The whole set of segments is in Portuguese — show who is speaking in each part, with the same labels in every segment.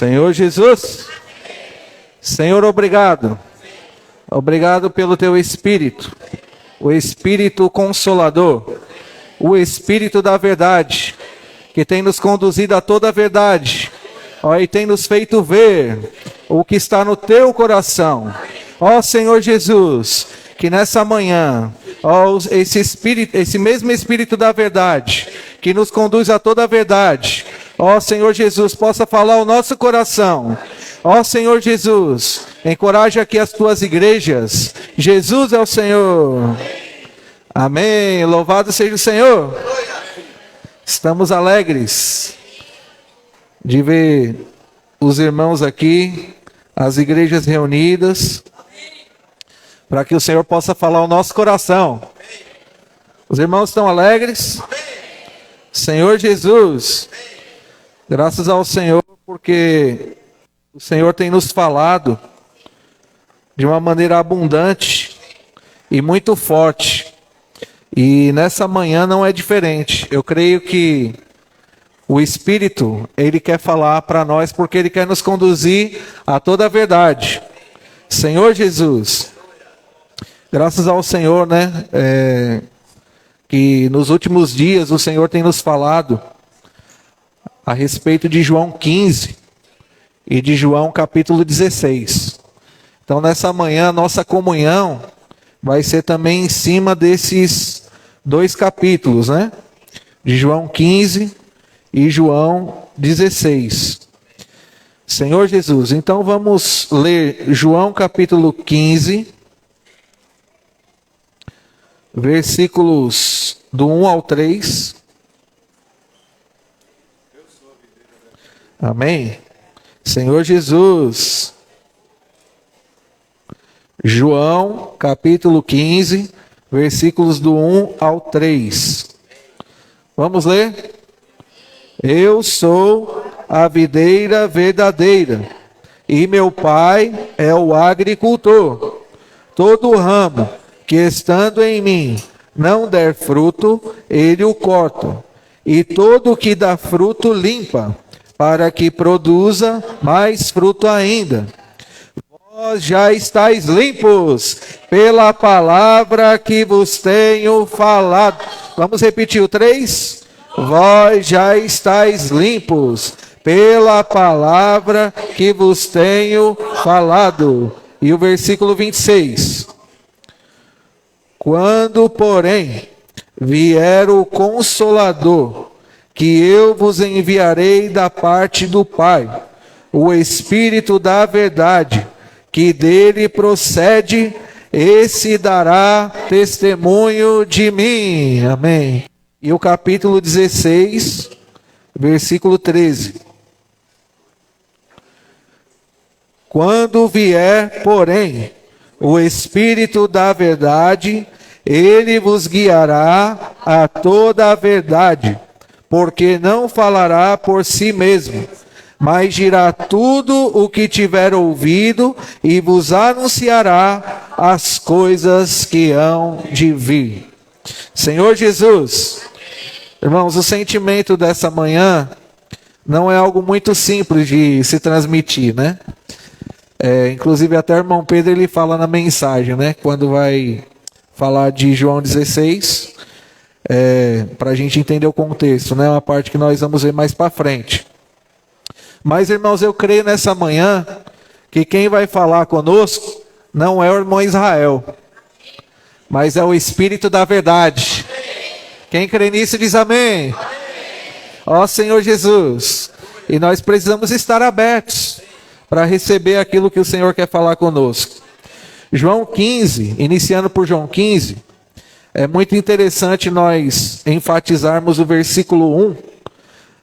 Speaker 1: Senhor Jesus, Senhor, obrigado. Obrigado pelo teu Espírito, o Espírito Consolador, o Espírito da verdade, que tem nos conduzido a toda a verdade, ó, e tem nos feito ver o que está no teu coração. Ó Senhor Jesus, que nessa manhã, ó, esse mesmo Espírito da verdade, que nos conduz a toda a verdade, ó Senhor Jesus, possa falar ao nosso coração. Ó Senhor Jesus, encoraja aqui as tuas igrejas. Jesus é o Senhor. Amém. Louvado seja o Senhor. Estamos alegres de ver os irmãos aqui, as igrejas reunidas, para que o Senhor possa falar ao nosso coração. Os irmãos estão alegres? Senhor Jesus, graças ao Senhor, porque o Senhor tem nos falado de uma maneira abundante e muito forte. E nessa manhã não é diferente. Eu creio que o Espírito, Ele quer falar para nós porque Ele quer nos conduzir a toda a verdade. Senhor Jesus, graças ao Senhor, né? Que nos últimos dias o Senhor tem nos falado a respeito de João 15 e de João capítulo 16. Então nessa manhã a nossa comunhão vai ser também em cima desses dois capítulos, né? De João 15 e João 16. Senhor Jesus, então vamos ler João capítulo 15, versículos do 1 ao 3. Amém? Senhor Jesus. João capítulo 15, versículos do 1 ao 3. Vamos ler? Eu sou a videira verdadeira, e meu pai é o agricultor. Todo ramo que estando em mim não der fruto, ele o corta, e todo que dá fruto limpa, para que produza mais fruto ainda. Vós já estáis limpos pela palavra que vos tenho falado. Vamos repetir o 3? Vós já estáis limpos pela palavra que vos tenho falado. E o versículo 26. Quando, porém, vier o Consolador, que eu vos enviarei da parte do Pai, o Espírito da verdade, que dele procede, esse dará testemunho de mim. Amém. E o capítulo 16, versículo 13. Quando vier, porém, o Espírito da verdade, ele vos guiará a toda a verdade, porque não falará por si mesmo, mas dirá tudo o que tiver ouvido e vos anunciará as coisas que hão de vir. Senhor Jesus, irmãos, o sentimento dessa manhã não é algo muito simples de se transmitir, né? Inclusive até o irmão Pedro ele fala na mensagem, né? Quando vai falar de João 16, para a gente entender o contexto, né? Uma parte que nós vamos ver mais para frente. Mas, irmãos, eu creio nessa manhã que quem vai falar conosco não é o irmão Israel, mas é o Espírito da verdade. Quem crê nisso diz amém. Ó Senhor Jesus, e nós precisamos estar abertos para receber aquilo que o Senhor quer falar conosco. João 15, iniciando por João 15, é muito interessante nós enfatizarmos o versículo 1,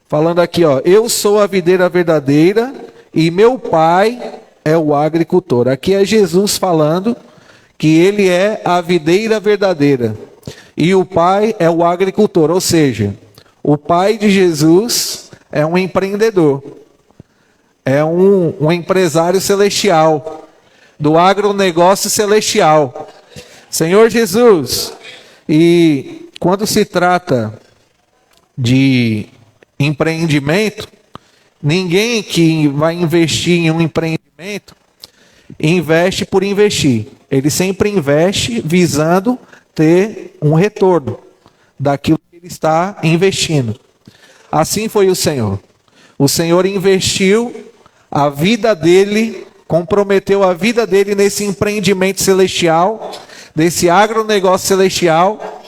Speaker 1: falando aqui, ó, eu sou a videira verdadeira e meu pai é o agricultor. Aqui é Jesus falando que ele é a videira verdadeira e o pai é o agricultor, ou seja, o pai de Jesus é um empreendedor, é um empresário celestial, do agronegócio celestial. Senhor Jesus, e quando se trata de empreendimento, Ninguém que vai investir em um empreendimento investe por investir. Ele sempre investe visando ter um retorno daquilo que ele está investindo. Assim foi o Senhor. O Senhor investiu a vida dele, comprometeu a vida dele nesse empreendimento celestial, desse agronegócio celestial,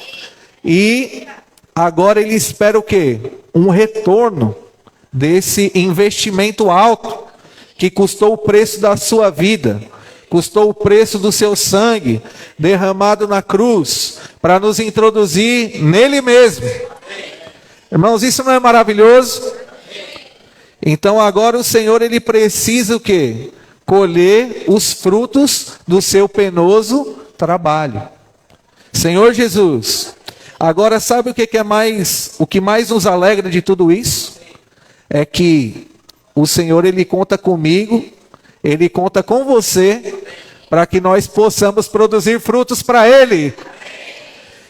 Speaker 1: e agora ele espera o quê? Um retorno desse investimento alto, que custou o preço da sua vida, custou o preço do seu sangue, derramado na cruz, para nos introduzir nele mesmo. Irmãos, isso não é maravilhoso? Então agora o Senhor, ele precisa o quê? Colher os frutos do seu penoso trabalho. Senhor Jesus, agora sabe o que é mais, o que mais nos alegra de tudo isso? É que o Senhor, ele conta comigo, ele conta com você, para que nós possamos produzir frutos para ele.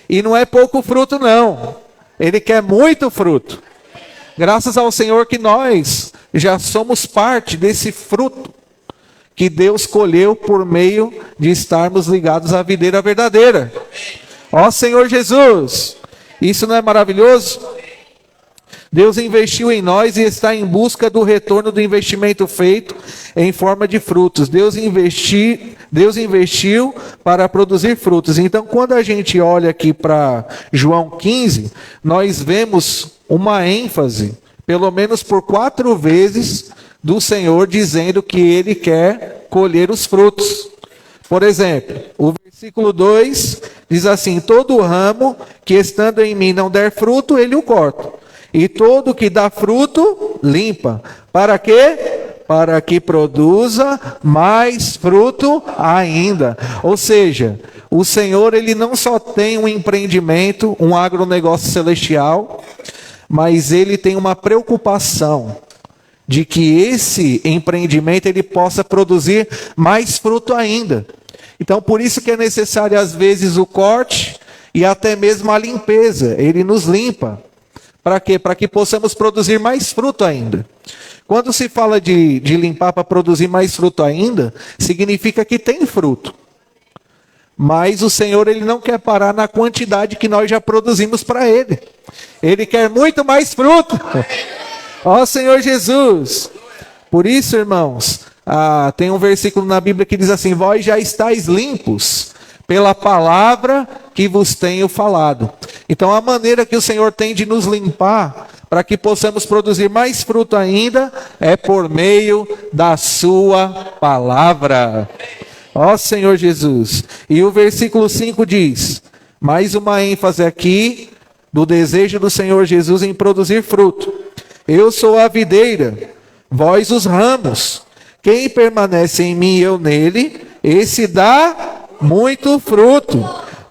Speaker 1: E não é pouco fruto não, ele quer muito fruto. Graças ao Senhor que nós já somos parte desse fruto que Deus colheu por meio de estarmos ligados à videira verdadeira. Ó Senhor Jesus, isso não é maravilhoso? Deus investiu em nós e está em busca do retorno do investimento feito em forma de frutos. Deus investiu para produzir frutos. Então, quando a gente olha aqui para João 15, nós vemos uma ênfase, pelo menos por 4 vezes, do Senhor dizendo que Ele quer colher os frutos. Por exemplo, o versículo 2 diz assim: todo ramo que estando em mim não der fruto, Ele o corta. E todo que dá fruto, limpa. Para quê? Para que produza mais fruto ainda. Ou seja, o Senhor, ele não só tem um empreendimento, um agronegócio celestial, mas ele tem uma preocupação de que esse empreendimento ele possa produzir mais fruto ainda. Então, por isso que é necessário às vezes o corte e até mesmo a limpeza. Ele nos limpa. Para quê? Para que possamos produzir mais fruto ainda. Quando se fala de limpar para produzir mais fruto ainda, significa que tem fruto. Mas o Senhor, ele não quer parar na quantidade que nós já produzimos para Ele. Ele quer muito mais fruto. Ó Senhor Jesus. Por isso, irmãos, tem um versículo na Bíblia que diz assim: vós já estáis limpos pela palavra que vos tenho falado. Então, a maneira que o Senhor tem de nos limpar, para que possamos produzir mais fruto ainda, é por meio da sua palavra. Ó Senhor Jesus. E o versículo 5 diz, mais uma ênfase aqui, do desejo do Senhor Jesus em produzir fruto. Eu sou a videira, vós os ramos. Quem permanece em mim e eu nele, esse dá muito fruto,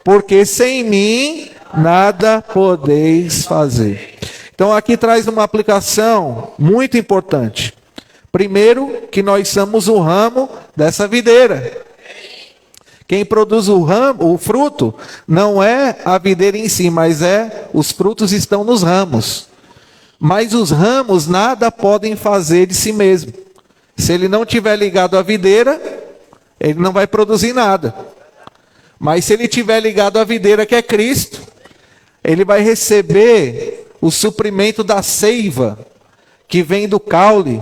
Speaker 1: porque sem mim nada podeis fazer. Então aqui traz uma aplicação muito importante. Primeiro, que nós somos o ramo dessa videira. Quem produz o fruto não é a videira em si, mas os frutos estão nos ramos. Mas os ramos nada podem fazer de si mesmo. Se ele não estiver ligado à videira, ele não vai produzir nada. Mas se ele estiver ligado à videira, que é Cristo, ele vai receber o suprimento da seiva que vem do caule.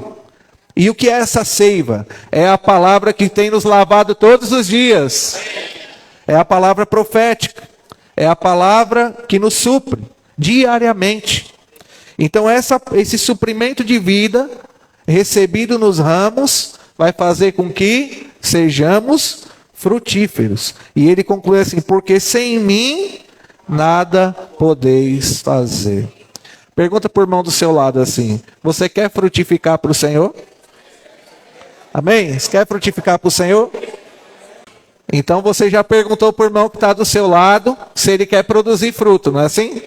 Speaker 1: E o que é essa seiva? É a palavra que tem nos lavado todos os dias. É a palavra profética. É a palavra que nos supre diariamente. Então esse suprimento de vida recebido nos ramos vai fazer com que sejamos frutíferos. E ele conclui assim: porque sem mim nada podeis fazer. Pergunta por irmão do seu lado assim: você quer frutificar para o Senhor? Amém? Você quer frutificar para o Senhor? Então você já perguntou para o irmão que está do seu lado se ele quer produzir fruto, não é assim?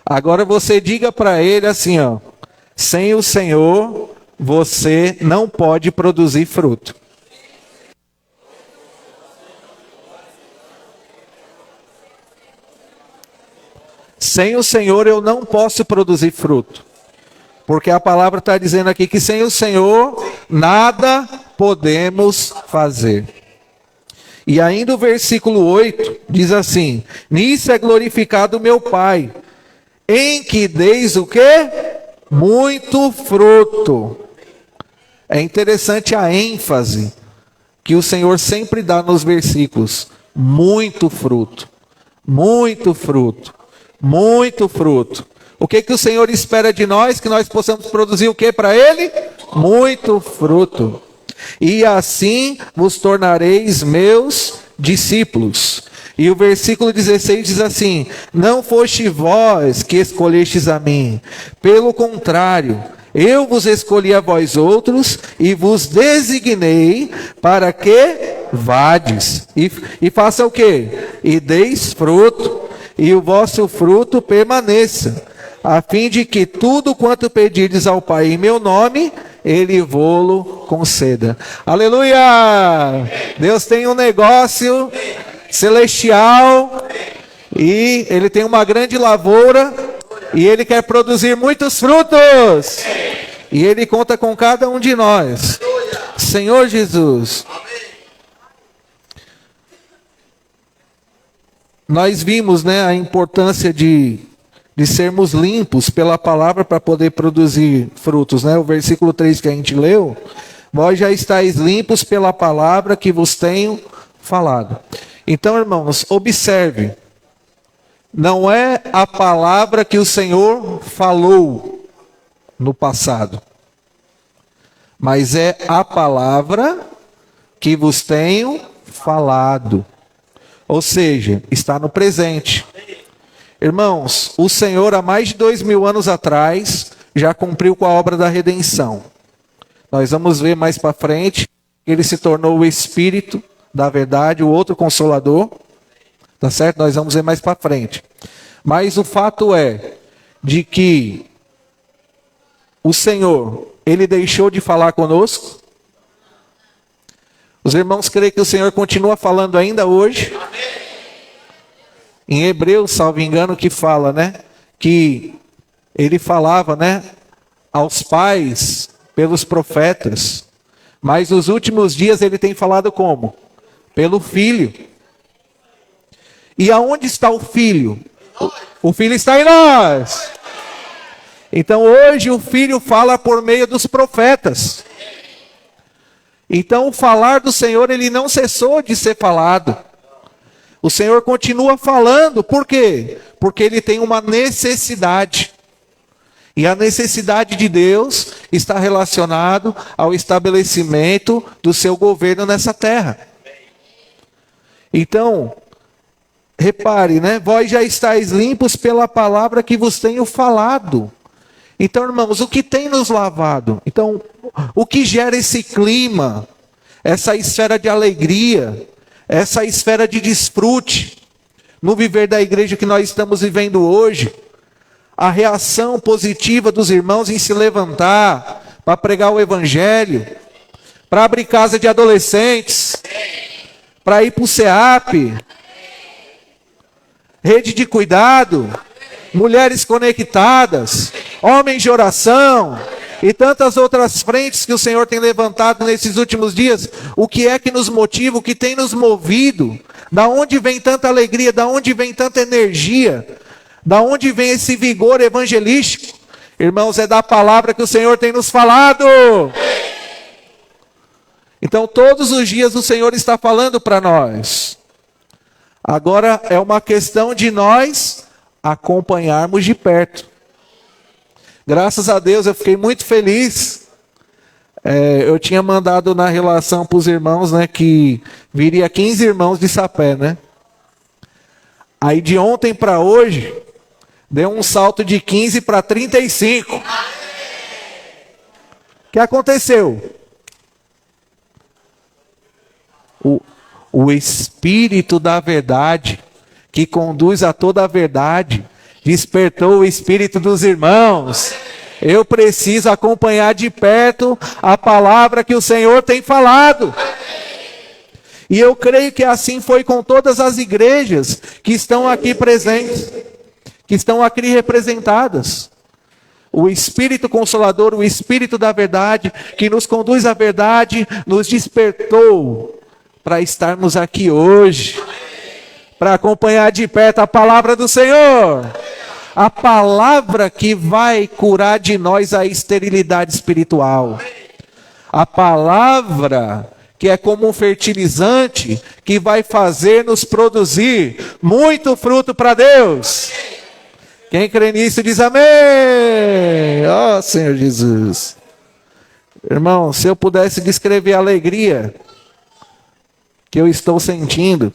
Speaker 1: Agora você diga para ele assim, ó: sem o Senhor você não pode produzir fruto. Sem o Senhor eu não posso produzir fruto. Porque a palavra está dizendo aqui que sem o Senhor nada podemos fazer. E ainda o versículo 8 diz assim: nisso é glorificado o meu Pai, em que deis o quê? Muito fruto. É interessante a ênfase que o Senhor sempre dá nos versículos. Muito fruto, muito fruto, muito fruto. O que o Senhor espera de nós? Que nós possamos produzir o que para Ele? Muito fruto. E assim vos tornareis meus discípulos. E o versículo 16 diz assim: não foste vós que escolhestes a mim, pelo contrário, eu vos escolhi a vós outros e vos designei para que vades. E faça o quê? E deis fruto, e o vosso fruto permaneça, a fim de que tudo quanto pedirdes ao Pai em meu nome, Ele vô-lo conceda. Aleluia! Deus tem um negócio celestial e Ele tem uma grande lavoura e Ele quer produzir muitos frutos. E Ele conta com cada um de nós. Senhor Jesus, nós vimos, né, a importância de sermos limpos pela palavra para poder produzir frutos, né? O versículo 3 que a gente leu: vós já estáis limpos pela palavra que vos tenho falado. Então, irmãos, observe, não é a palavra que o Senhor falou no passado, mas é a palavra que vos tenho falado. Ou seja, está no presente. Irmãos, o Senhor há mais de 2000 anos atrás já cumpriu com a obra da redenção. Nós vamos ver mais para frente que Ele se tornou o Espírito da verdade, o outro Consolador. Tá certo? Nós vamos ver mais para frente. Mas o fato é de que o Senhor, Ele deixou de falar conosco. Os irmãos creem que o Senhor continua falando ainda hoje. Em Hebreus, salvo engano, que fala, né, que Ele falava, né, aos pais pelos profetas. Mas nos últimos dias Ele tem falado como? Pelo Filho. E aonde está o Filho? O Filho está em nós. Então hoje o Filho fala por meio dos profetas. Então o falar do Senhor, ele não cessou de ser falado. O Senhor continua falando, por quê? Porque Ele tem uma necessidade. E a necessidade de Deus está relacionado ao estabelecimento do seu governo nessa terra. Então, repare, né? Vós já estáis limpos pela palavra que vos tenho falado. Então, irmãos, o que tem nos lavado? Então, o que gera esse clima, essa esfera de alegria, essa esfera de desfrute no viver da igreja que nós estamos vivendo hoje? A reação positiva dos irmãos em se levantar para pregar o evangelho, para abrir casa de adolescentes, para ir para o SEAP, rede de cuidado, mulheres conectadas, homens de oração e tantas outras frentes que o Senhor tem levantado nesses últimos dias. O que é que nos motiva, o que tem nos movido? Da onde vem tanta alegria, da onde vem tanta energia? Da onde vem esse vigor evangelístico? Irmãos, é da palavra que o Senhor tem nos falado. Então todos os dias o Senhor está falando para nós. Agora é uma questão de nós acompanharmos de perto. Graças a Deus eu fiquei muito feliz. Eu tinha mandado na relação para os irmãos, né, que viria 15 irmãos de Sapé, né? Aí de ontem para hoje, deu um salto de 15 para 35. O que aconteceu? O Espírito da verdade, que conduz a toda a verdade, despertou o espírito dos irmãos. Eu preciso acompanhar de perto a palavra que o Senhor tem falado. E eu creio que assim foi com todas as igrejas que estão aqui presentes, que estão aqui representadas. O Espírito Consolador, o Espírito da verdade, que nos conduz à verdade, nos despertou para estarmos aqui hoje, para acompanhar de perto a palavra do Senhor. A palavra que vai curar de nós a esterilidade espiritual. A palavra que é como um fertilizante que vai fazer nos produzir muito fruto para Deus. Quem crê nisso diz amém. Ó Senhor Jesus. Irmão, se eu pudesse descrever a alegria que eu estou sentindo,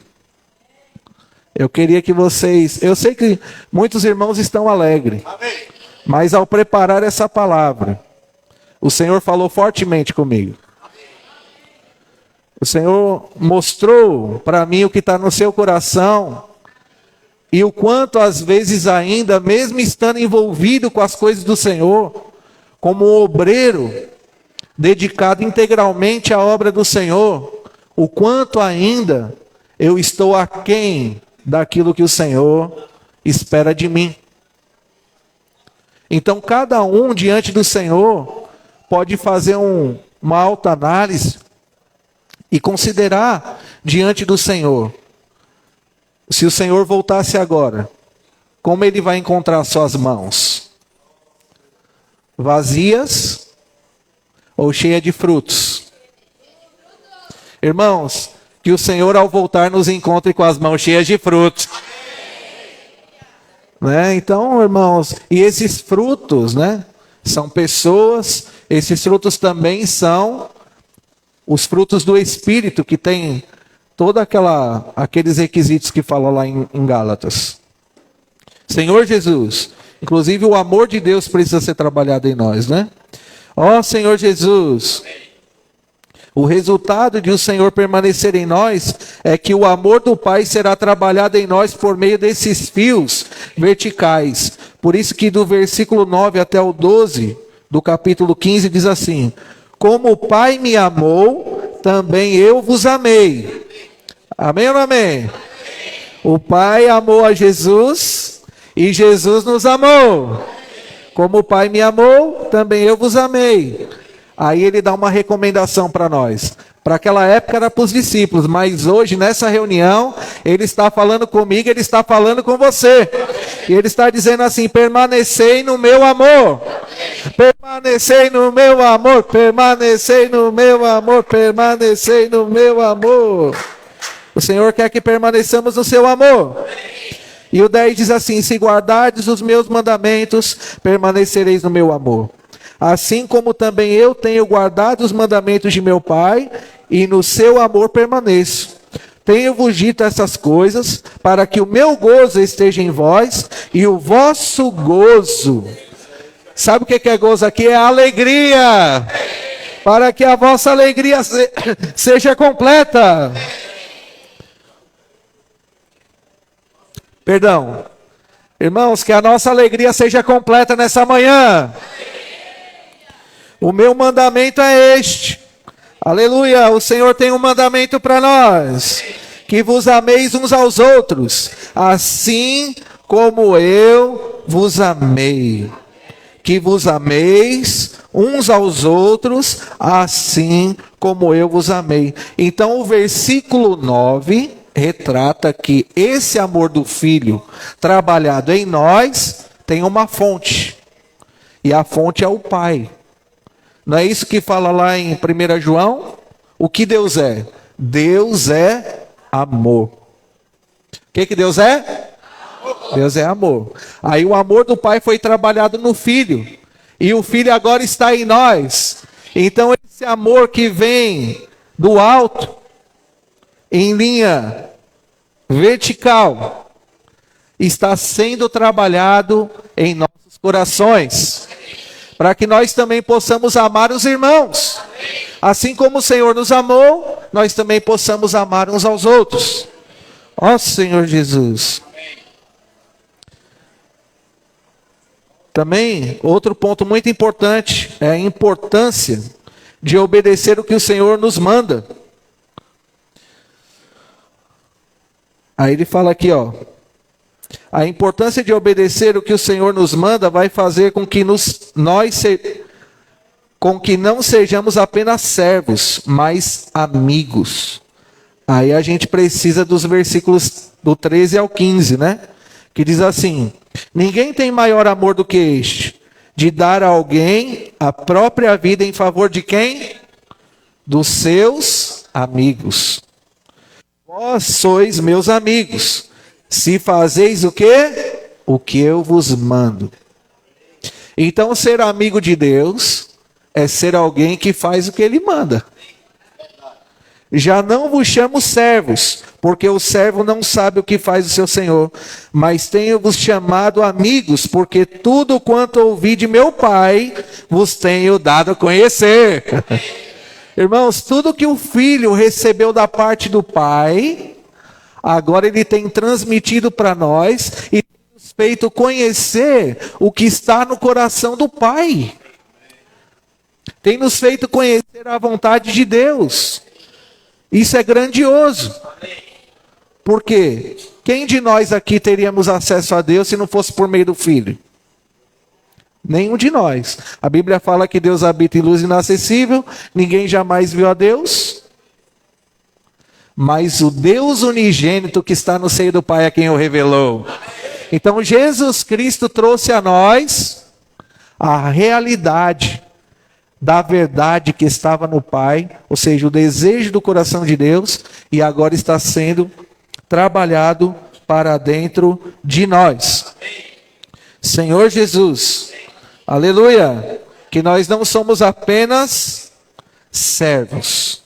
Speaker 1: eu queria que vocês... Eu sei que muitos irmãos estão alegres. Amém. Mas ao preparar essa palavra, o Senhor falou fortemente comigo. O Senhor mostrou para mim o que está no seu coração e o quanto às vezes ainda, mesmo estando envolvido com as coisas do Senhor, como um obreiro dedicado integralmente à obra do Senhor, o quanto ainda eu estou aquém daquilo que o Senhor espera de mim. Então cada um diante do Senhor pode fazer uma autoanálise e considerar diante do Senhor, se o Senhor voltasse agora, como Ele vai encontrar suas mãos? Vazias ou cheias de frutos? Irmãos, que o Senhor ao voltar nos encontre com as mãos cheias de frutos. Né? Então, irmãos, e esses frutos, né, são pessoas, esses frutos também são os frutos do Espírito, que tem todos aqueles requisitos que fala lá em Gálatas. Senhor Jesus, inclusive o amor de Deus precisa ser trabalhado em nós, né? Ó Senhor Jesus, o resultado de o Senhor permanecer em nós é que o amor do Pai será trabalhado em nós por meio desses fios verticais. Por isso que do versículo 9 até o 12 do capítulo 15 diz assim: como o Pai me amou, também eu vos amei. Amém ou não amém? O Pai amou a Jesus e Jesus nos amou. Como o Pai me amou, também eu vos amei. Aí ele dá uma recomendação para nós. Para aquela época era para os discípulos, mas hoje nessa reunião, ele está falando comigo, ele está falando com você. E ele está dizendo assim: permanecei no meu amor. Permanecei no meu amor, permanecei no meu amor, permanecei no meu amor. O Senhor quer que permaneçamos no seu amor. E o 10 diz assim: se guardardes os meus mandamentos, permanecereis no meu amor. Assim como também eu tenho guardado os mandamentos de meu Pai, e no seu amor permaneço. Tenho-vos dito essas coisas, para que o meu gozo esteja em vós, e o vosso gozo. Sabe o que é gozo aqui? É alegria. Para que a vossa alegria seja completa. Perdão. Irmãos, que a nossa alegria seja completa nessa manhã. O meu mandamento é este. Aleluia, o Senhor tem um mandamento para nós. Que vos ameis uns aos outros, assim como eu vos amei. Que vos ameis uns aos outros, assim como eu vos amei. Então o versículo 9 retrata que esse amor do Filho trabalhado em nós tem uma fonte. E a fonte é o Pai. Não é isso que fala lá em 1 João? O que Deus é? Deus é amor. O que Deus é? Deus é amor. Aí o amor do Pai foi trabalhado no Filho. E o Filho agora está em nós. Então esse amor que vem do alto, em linha vertical, está sendo trabalhado em nossos corações. Para que nós também possamos amar os irmãos. Assim como o Senhor nos amou, nós também possamos amar uns aos outros. Ó Senhor Jesus. Também, outro ponto muito importante é a importância de obedecer o que o Senhor nos manda. Aí ele fala aqui, ó. A importância de obedecer o que o Senhor nos manda vai fazer com que com que não sejamos apenas servos, mas amigos. Aí a gente precisa dos versículos do 13 ao 15, né? Que diz assim: ninguém tem maior amor do que este, de dar a alguém a própria vida em favor de quem? Dos seus amigos. Vós sois meus amigos, se fazeis o quê? O que eu vos mando. Então, ser amigo de Deus é ser alguém que faz o que Ele manda. Já não vos chamo servos, porque o servo não sabe o que faz o seu senhor, mas tenho-vos chamado amigos, porque tudo quanto ouvi de meu Pai, vos tenho dado a conhecer. Irmãos, tudo que o Filho recebeu da parte do Pai, agora Ele tem transmitido para nós e tem nos feito conhecer o que está no coração do Pai. Tem nos feito conhecer a vontade de Deus. Isso é grandioso. Porque quem de nós aqui teríamos acesso a Deus se não fosse por meio do Filho? Nenhum de nós. A Bíblia fala que Deus habita em luz inacessível, ninguém jamais viu a Deus. Mas o Deus unigênito que está no seio do Pai é quem o revelou. Então Jesus Cristo trouxe a nós a realidade da verdade que estava no Pai, ou seja, o desejo do coração de Deus, e agora está sendo trabalhado para dentro de nós. Senhor Jesus, aleluia, que nós não somos apenas servos,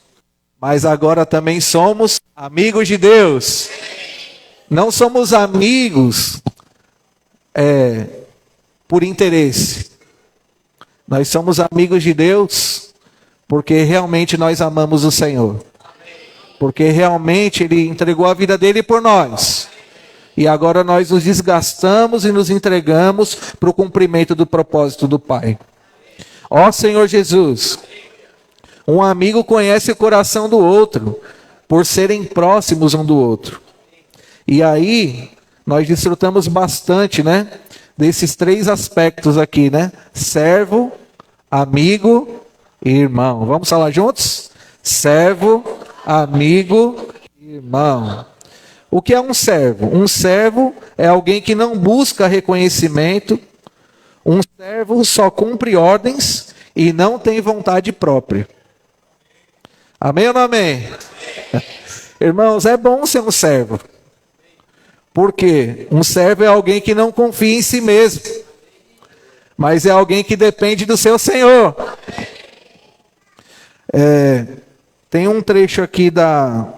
Speaker 1: mas agora também somos amigos de Deus. Não somos amigos por interesse. Nós somos amigos de Deus porque realmente nós amamos o Senhor. Porque realmente Ele entregou a vida dEle por nós. E agora nós nos desgastamos e nos entregamos para o cumprimento do propósito do Pai. Ó Senhor Jesus, um amigo conhece o coração do outro, por serem próximos um do outro. E aí, nós desfrutamos bastante, né? Desses três aspectos aqui, né? Servo, amigo e irmão. Vamos falar juntos? Servo, amigo e irmão. O que é um servo? Um servo é alguém que não busca reconhecimento. Um servo só cumpre ordens e não tem vontade própria. Amém ou não amém? Irmãos, é bom ser um servo. Porque um servo é alguém que não confia em si mesmo, mas é alguém que depende do seu Senhor. Tem um trecho aqui da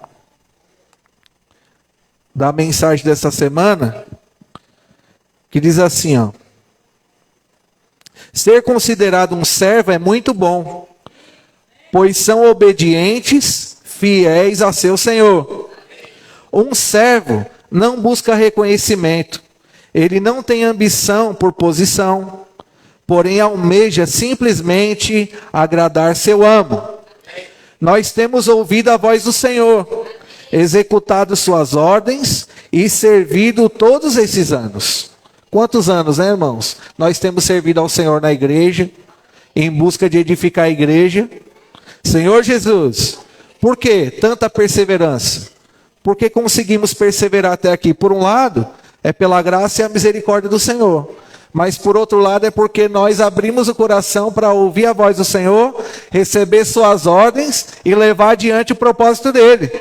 Speaker 1: mensagem dessa semana, que diz assim, ó: ser considerado um servo é muito bom, pois são obedientes, fiéis a seu Senhor. Um servo não busca reconhecimento, ele não tem ambição por posição, porém almeja simplesmente agradar seu amo. Nós temos ouvido a voz do Senhor, executado suas ordens e servido todos esses anos. Quantos anos, né, irmãos? Nós temos servido ao Senhor na igreja, em busca de edificar a igreja. Senhor Jesus, por que tanta perseverança? Porque conseguimos perseverar até aqui? Por um lado, é pela graça e a misericórdia do Senhor. Mas por outro lado, é porque nós abrimos o coração para ouvir a voz do Senhor, receber suas ordens e levar adiante o propósito dele.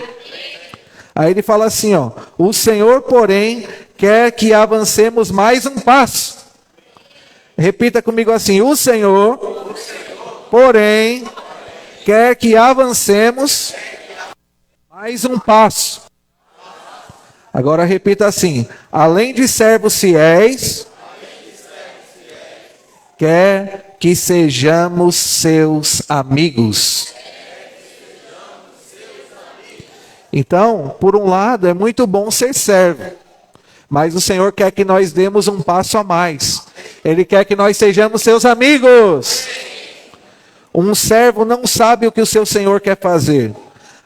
Speaker 1: Aí ele fala assim, ó: o Senhor, porém, quer que avancemos mais um passo. Repita comigo assim: o Senhor, porém, quer que avancemos mais um passo. Agora repita assim: além de servos fiéis, quer que sejamos seus amigos. Então, por um lado, é muito bom ser servo, mas o Senhor quer que nós demos um passo a mais. Ele quer que nós sejamos seus amigos. Um servo não sabe o que o seu Senhor quer fazer,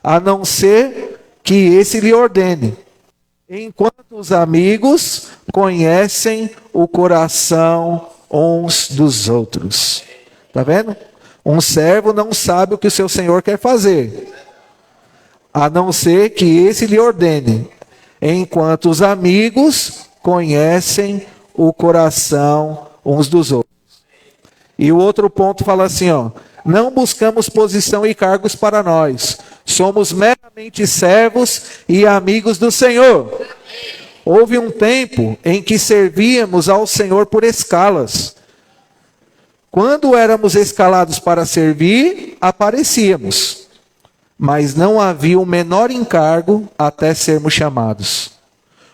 Speaker 1: a não ser que esse lhe ordene. Enquanto os amigos conhecem o coração uns dos outros. Está vendo? Um servo não sabe o que o seu senhor quer fazer, a não ser que esse lhe ordene, enquanto os amigos conhecem o coração uns dos outros. E o outro ponto fala assim, ó: não buscamos posição e cargos para nós, somos meramente servos e amigos do Senhor. Houve um tempo em que servíamos ao Senhor por escalas. Quando éramos escalados para servir, aparecíamos, mas não havia o menor encargo até sermos chamados.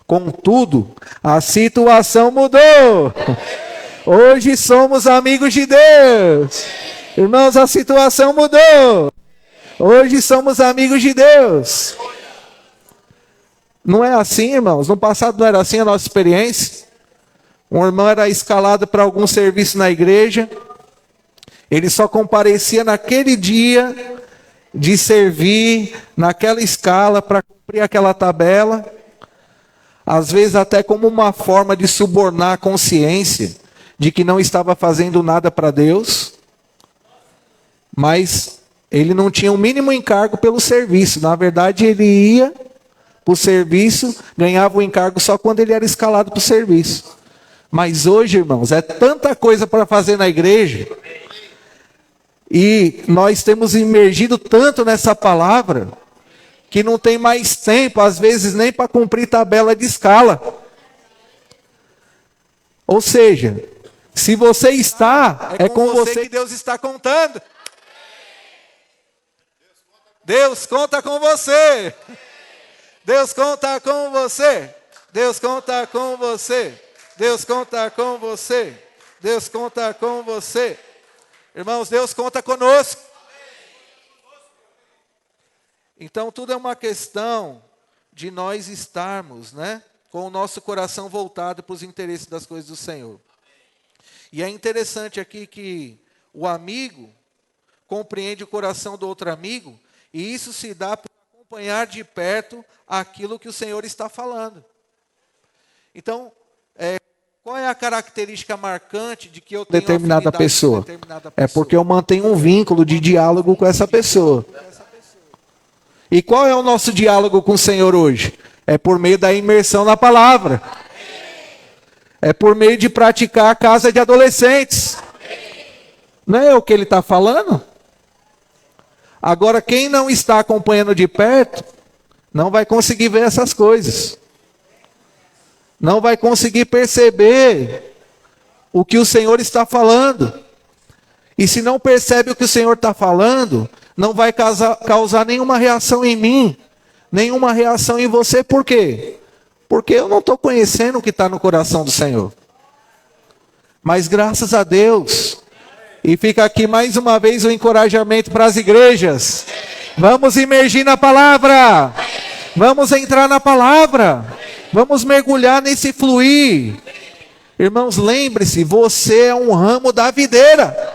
Speaker 1: Contudo, a situação mudou. Hoje somos amigos de Deus. Irmãos, a situação mudou. Hoje somos amigos de Deus. Não é assim, irmãos? No passado não era assim a nossa experiência. Um irmão era escalado para algum serviço na igreja. Ele só comparecia naquele dia de servir, naquela escala, para cumprir aquela tabela. Às vezes até como uma forma de subornar a consciência de que não estava fazendo nada para Deus. Mas ele não tinha o mínimo encargo pelo serviço. Na verdade, ele ia para o serviço, ganhava o encargo só quando ele era escalado para o serviço. Mas hoje, irmãos, é tanta coisa para fazer na igreja. E nós temos imergido tanto nessa palavra, que não tem mais tempo, às vezes, nem para cumprir tabela de escala. Ou seja, se você está, é com você que Deus está contando. Deus conta com você. Deus conta com você. Deus conta com você. Deus conta com você. Deus conta com você. Irmãos, Deus conta conosco. Então, tudo é uma questão de nós estarmos, né, com o nosso coração voltado para os interesses das coisas do Senhor. E é interessante aqui que o amigo compreende o coração do outro amigo, e isso se dá por acompanhar de perto aquilo que o Senhor está falando. Então, qual é a característica marcante de que eu tenho determinada pessoa? É porque eu mantenho um vínculo de diálogo com essa pessoa. E qual é o nosso diálogo com o Senhor hoje? É por meio da imersão na palavra. É por meio de praticar a casa de adolescentes. Não é o que ele está falando? Agora, quem não está acompanhando de perto, não vai conseguir ver essas coisas. Não vai conseguir perceber o que o Senhor está falando. E se não percebe o que o Senhor está falando, não vai causar nenhuma reação em mim, nenhuma reação em você. Por quê? Porque eu não estou conhecendo o que está no coração do Senhor. Mas graças a Deus, e fica aqui mais uma vez o encorajamento para as igrejas. Vamos imergir na palavra. Vamos entrar na palavra. Vamos mergulhar nesse fluir. Irmãos, lembre-se, você é um ramo da videira.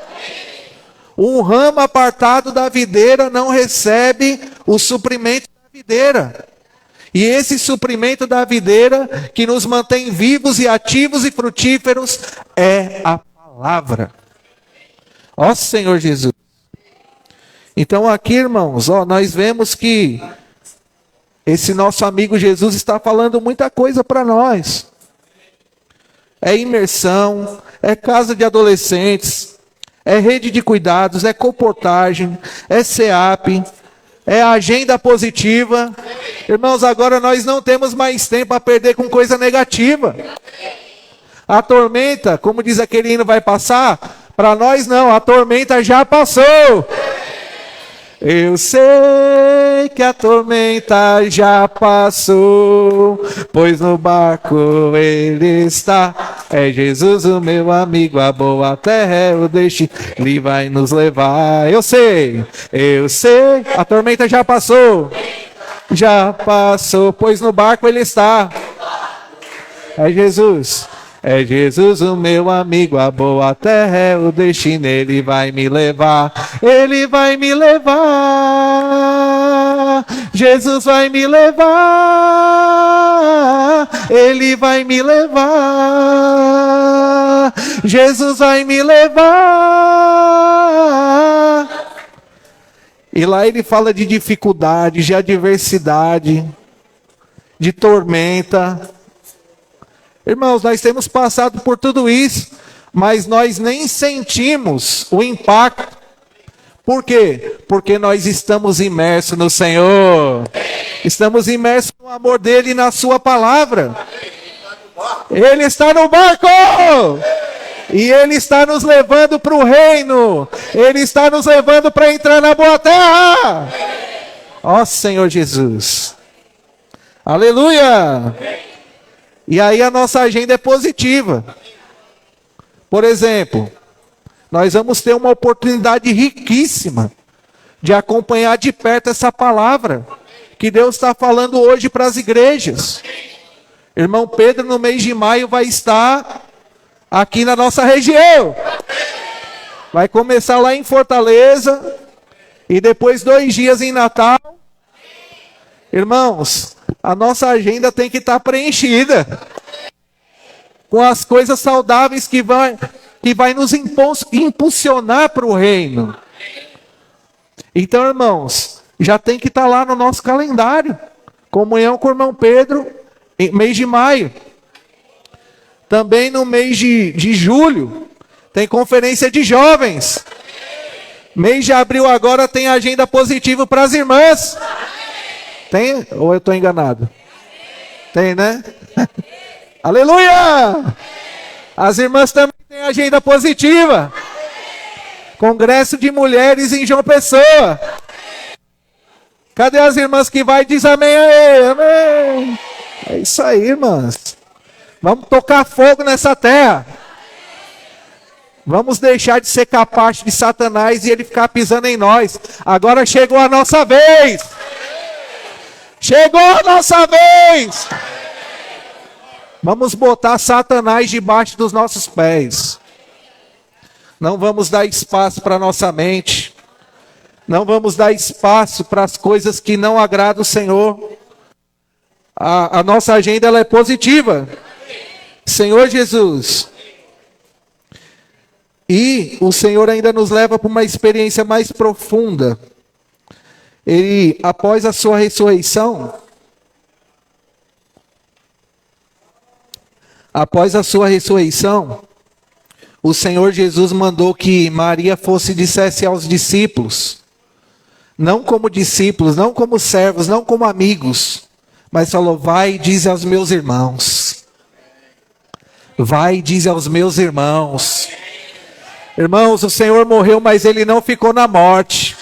Speaker 1: Um ramo apartado da videira não recebe o suprimento da videira. E esse suprimento da videira que nos mantém vivos e ativos e frutíferos é a palavra. Ó Senhor Jesus. Então aqui, irmãos, nós vemos que esse nosso amigo Jesus está falando muita coisa para nós. É imersão, é casa de adolescentes, é rede de cuidados, é comportagem, é SEAP, é agenda positiva. Irmãos, agora nós não temos mais tempo a perder com coisa negativa. A tormenta, como diz aquele hino, vai passar? Para nós não, a tormenta já passou. Eu sei que a tormenta já passou, pois no barco ele está. É Jesus o meu amigo, a boa terra é o destino, ele vai nos levar. Eu sei, a tormenta já passou, pois no barco ele está. É Jesus. É Jesus o meu amigo, a boa terra é o destino, ele vai me levar, ele vai me levar, Jesus vai me levar, Ele vai me levar. Jesus vai me levar. E lá ele fala de dificuldade, de adversidade, de tormenta. Irmãos, nós temos passado por tudo isso, mas nós nem sentimos o impacto. Por quê? Porque nós estamos imersos no Senhor. Estamos imersos no amor dele e na sua palavra. Ele está no barco! E Ele está nos levando para o reino. Ele está nos levando para entrar na boa terra. Ó Senhor Jesus. Aleluia! E aí a nossa agenda é positiva. Por exemplo, nós vamos ter uma oportunidade riquíssima de acompanhar de perto essa palavra que Deus está falando hoje para as igrejas. Irmão Pedro, no mês de maio, vai estar aqui na nossa região. Vai começar lá em Fortaleza e depois 2 dias em Natal. Irmãos, a nossa agenda tem que estar preenchida com as coisas saudáveis que vai nos impulsionar para o reino. Então, irmãos, já tem que estar lá no nosso calendário. Comunhão com o irmão Pedro, em mês de maio. Também no mês de julho, tem conferência de jovens. Mês de abril agora tem agenda positiva para as irmãs. Tem? Ou eu estou enganado? Tem, né? Aleluia! As irmãs também têm agenda positiva. Congresso de mulheres em João Pessoa. Cadê as irmãs que vai e diz amém aí? Amém! É isso aí, irmãs. Vamos tocar fogo nessa terra. Vamos deixar de ser capaz de Satanás e ele ficar pisando em nós. Agora chegou a nossa vez. Chegou a nossa vez. Vamos botar Satanás debaixo dos nossos pés. Não vamos dar espaço para nossa mente. Não vamos dar espaço para as coisas que não agradam o Senhor. A nossa agenda ela é positiva. Senhor Jesus. E o Senhor ainda nos leva para uma experiência mais profunda. Ele, após a sua ressurreição, o Senhor Jesus mandou que Maria fosse e dissesse aos discípulos, não como discípulos, não como servos, não como amigos, mas falou, vai e diz aos meus irmãos. Vai e diz aos meus irmãos. Irmãos, o Senhor morreu, mas Ele não ficou na morte.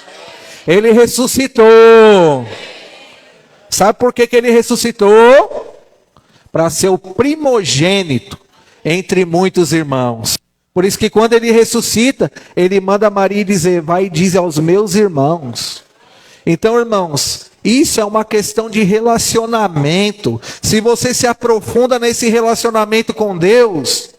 Speaker 1: Ele ressuscitou. Sabe por que Ele ressuscitou? Para ser o primogênito entre muitos irmãos. Por isso que quando Ele ressuscita, Ele manda Maria dizer, vai e diz aos meus irmãos. Então, irmãos, isso é uma questão de relacionamento. Se você se aprofunda nesse relacionamento com Deus,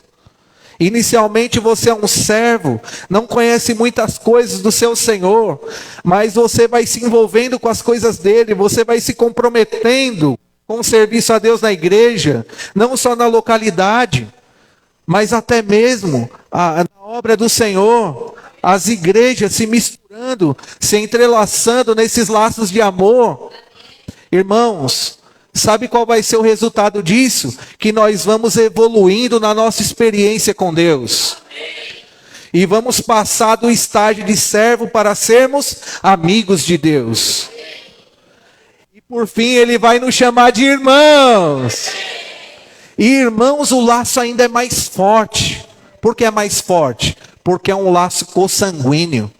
Speaker 1: inicialmente você é um servo, não conhece muitas coisas do seu Senhor, mas você vai se envolvendo com as coisas dele, você vai se comprometendo com o serviço a Deus na igreja, não só na localidade, mas até mesmo na obra do Senhor, as igrejas se misturando, se entrelaçando nesses laços de amor. Irmãos, sabe qual vai ser o resultado disso? Que nós vamos evoluindo na nossa experiência com Deus. E vamos passar do estágio de servo para sermos amigos de Deus. E por fim Ele vai nos chamar de irmãos. E irmãos, o laço ainda é mais forte. Por que é mais forte? Porque é um laço consanguíneo.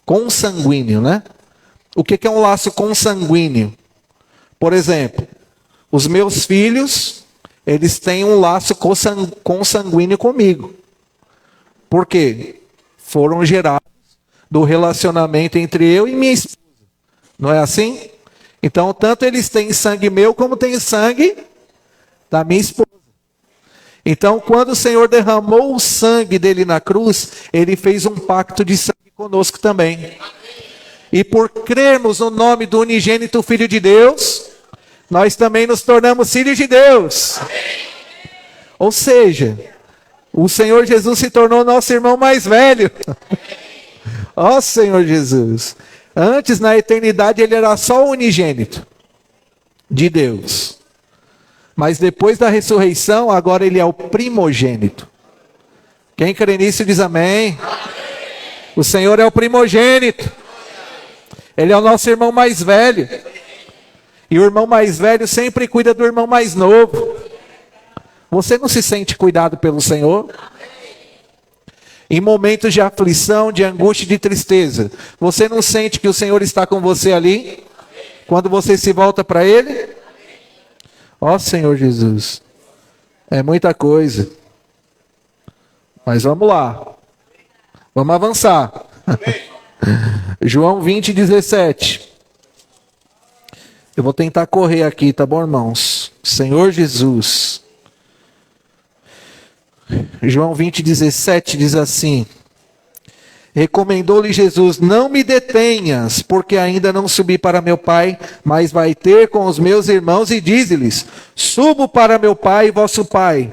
Speaker 1: Consanguíneo, né? O que é um laço consanguíneo? Por exemplo, os meus filhos, eles têm um laço consanguíneo comigo. Por quê? Foram gerados do relacionamento entre eu e minha esposa. Não é assim? Então, tanto eles têm sangue meu, como têm sangue da minha esposa. Então, quando o Senhor derramou o sangue dele na cruz, Ele fez um pacto de sangue conosco também. E por crermos no nome do unigênito Filho de Deus, nós também nos tornamos filhos de Deus. Ou seja, o Senhor Jesus se tornou nosso irmão mais velho. Ó Senhor Jesus. Antes, na eternidade, ele era só o unigênito de Deus. Mas depois da ressurreição, agora ele é o primogênito. Quem crê nisso diz amém. O Senhor é o primogênito. Ele é o nosso irmão mais velho. E o irmão mais velho sempre cuida do irmão mais novo. Você não se sente cuidado pelo Senhor? Em momentos de aflição, de angústia e de tristeza, você não sente que o Senhor está com você ali? Quando você se volta para Ele? Ó Senhor Jesus, é muita coisa. Mas vamos lá. Vamos avançar. João 20, 17. Eu vou tentar correr aqui, tá bom, irmãos? Senhor Jesus. João 20, 17 diz assim: recomendou-lhe Jesus: não me detenhas, porque ainda não subi para meu Pai, mas vai ter com os meus irmãos, e dize-lhes: subo para meu Pai e vosso Pai,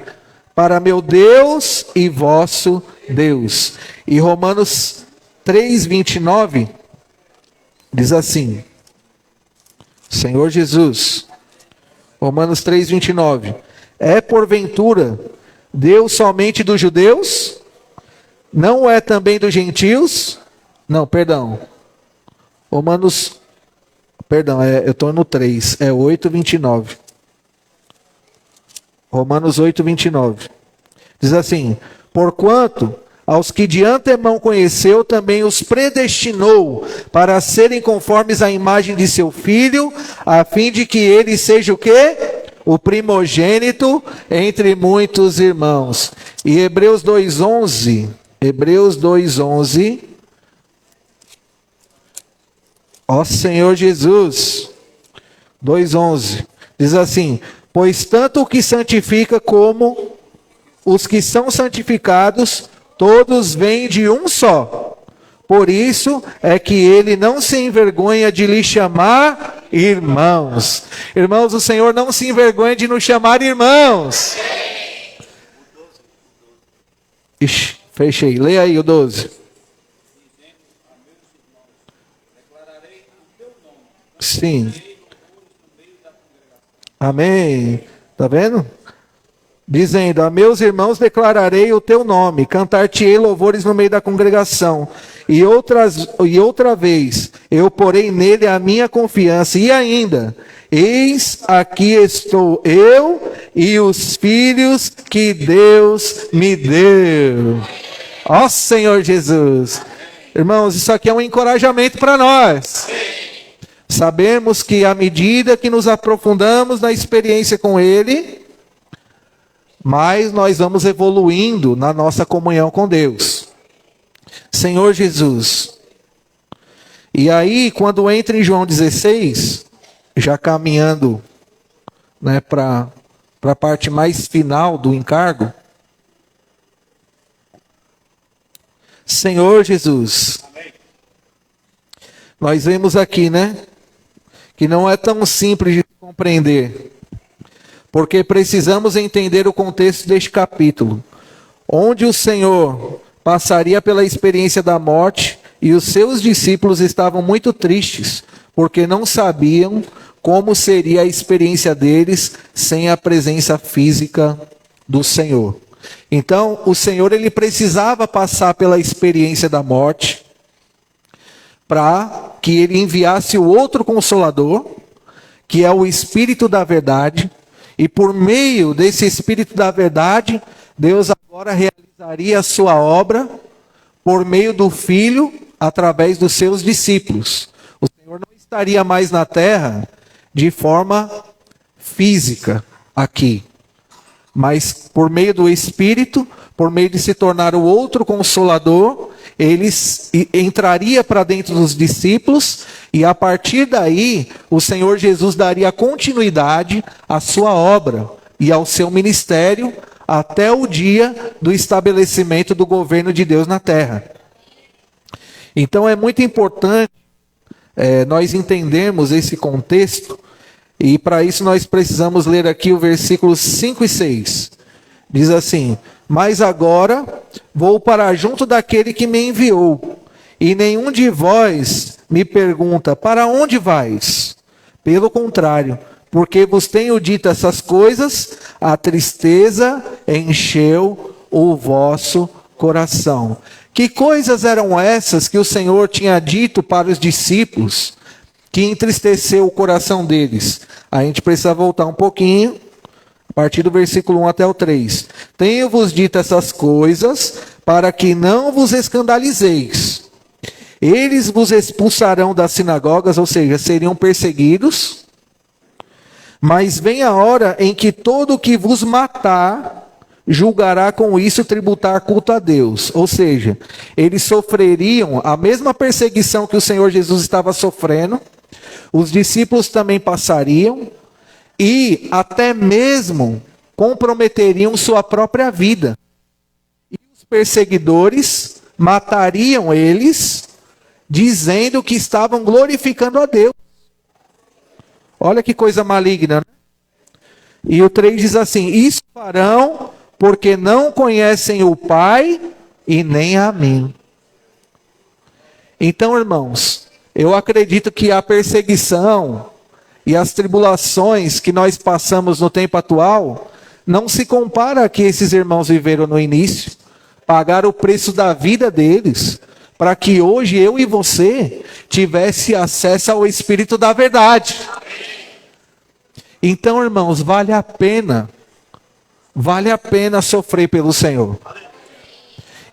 Speaker 1: para meu Deus e vosso Deus. E Romanos 3, 29 diz assim: Senhor Jesus, Romanos 3, 29, é porventura Deus somente dos judeus? Não é também dos gentios? Não, perdão. Romanos, perdão, eu estou no 3, é 8, 29. Romanos 8, 29. Diz assim: porquanto aos que de antemão conheceu, também os predestinou para serem conformes à imagem de seu Filho, a fim de que ele seja o quê? O primogênito entre muitos irmãos. E Hebreus 2:11, Hebreus 2:11, ó Senhor Jesus, 2:11, diz assim: pois tanto o que santifica como os que são santificados, todos vêm de um só. Por isso é que ele não se envergonha de lhe chamar irmãos. Irmãos, o Senhor não se envergonha de nos chamar irmãos. Ixi, fechei. Leia aí o 12. Sim. Amém. Tá vendo? Dizendo: a meus irmãos declararei o teu nome, cantar-te-ei louvores no meio da congregação. E outra vez eu porei nele a minha confiança. E ainda, eis aqui estou eu e os filhos que Deus me deu. Ó Senhor Jesus. Irmãos, isso aqui é um encorajamento para nós. Sabemos que à medida que nos aprofundamos na experiência com Ele, mais nós vamos evoluindo na nossa comunhão com Deus. Senhor Jesus. E aí, quando entra em João 16, já caminhando, né, para a parte mais final do encargo. Senhor Jesus. Amém. Nós vemos aqui, né, que não é tão simples de compreender, porque precisamos entender o contexto deste capítulo, onde o Senhor passaria pela experiência da morte e os seus discípulos estavam muito tristes, porque não sabiam como seria a experiência deles sem a presença física do Senhor. Então, o Senhor, ele precisava passar pela experiência da morte para que ele enviasse o outro Consolador, que é o Espírito da Verdade, e por meio desse Espírito da Verdade, Deus agora realizaria a sua obra por meio do Filho, através dos seus discípulos. O Senhor não estaria mais na terra de forma física aqui, mas por meio do Espírito, por meio de se tornar o outro Consolador, ele entraria para dentro dos discípulos, e a partir daí, o Senhor Jesus daria continuidade à sua obra e ao seu ministério, até o dia do estabelecimento do governo de Deus na terra. Então é muito importante nós entendermos esse contexto, E para isso nós precisamos ler aqui o versículos 5 e 6. Diz assim: mas agora vou para junto daquele que me enviou, e nenhum de vós me pergunta: para onde vais? Pelo contrário, porque vos tenho dito essas coisas, a tristeza encheu o vosso coração. Que coisas eram essas que o Senhor tinha dito para os discípulos, que entristeceu o coração deles? A gente precisa voltar um pouquinho, a partir do versículo 1 até o 3. Tenho-vos dito essas coisas, para que não vos escandalizeis. Eles vos expulsarão das sinagogas, ou seja, seriam perseguidos. Mas vem a hora em que todo o que vos matar julgará com isso tributar culto a Deus. Ou seja, eles sofreriam a mesma perseguição que o Senhor Jesus estava sofrendo. Os discípulos também passariam e até mesmo comprometeriam sua própria vida. E os perseguidores matariam eles, dizendo que estavam glorificando a Deus. Olha que coisa maligna, né? E o 3 diz assim: isso farão porque não conhecem o Pai e nem a mim. Então, irmãos, eu acredito que a perseguição e as tribulações que nós passamos no tempo atual não se compara a que esses irmãos viveram no início, pagaram o preço da vida deles, para que hoje eu e você tivesse acesso ao Espírito da verdade. Então, irmãos, vale a pena sofrer pelo Senhor.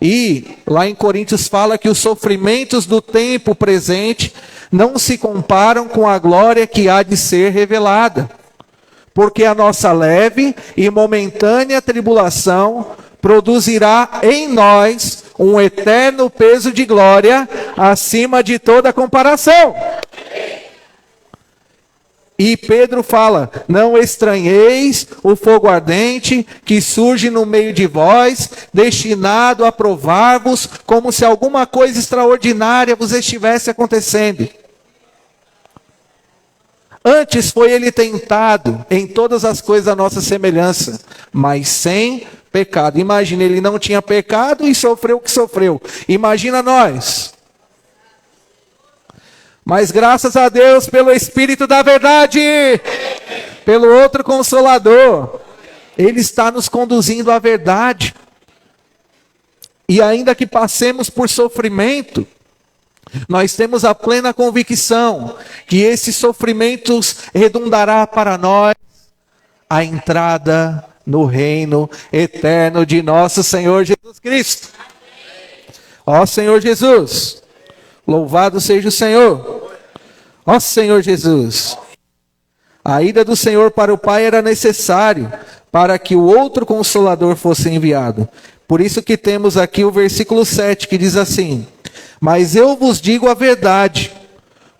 Speaker 1: E lá em Coríntios fala que os sofrimentos do tempo presente não se comparam com a glória que há de ser revelada. Porque a nossa leve e momentânea tribulação produzirá em nós um eterno peso de glória acima de toda comparação. E Pedro fala: não estranheis o fogo ardente que surge no meio de vós, destinado a provar-vos, como se alguma coisa extraordinária vos estivesse acontecendo. Antes foi ele tentado em todas as coisas à nossa semelhança, mas sem pecado. Imagina, ele não tinha pecado e sofreu o que sofreu. Imagina nós. Mas graças a Deus pelo Espírito da verdade, pelo outro Consolador, Ele está nos conduzindo à verdade. E ainda que passemos por sofrimento, nós temos a plena convicção que esses sofrimentos redundará para nós a entrada no reino eterno de nosso Senhor Jesus Cristo. Ó Senhor Jesus, louvado seja o Senhor. Ó Senhor Jesus, a ida do Senhor para o Pai era necessário para que o outro Consolador fosse enviado. Por isso que temos aqui o versículo 7 que diz assim: mas eu vos digo a verdade,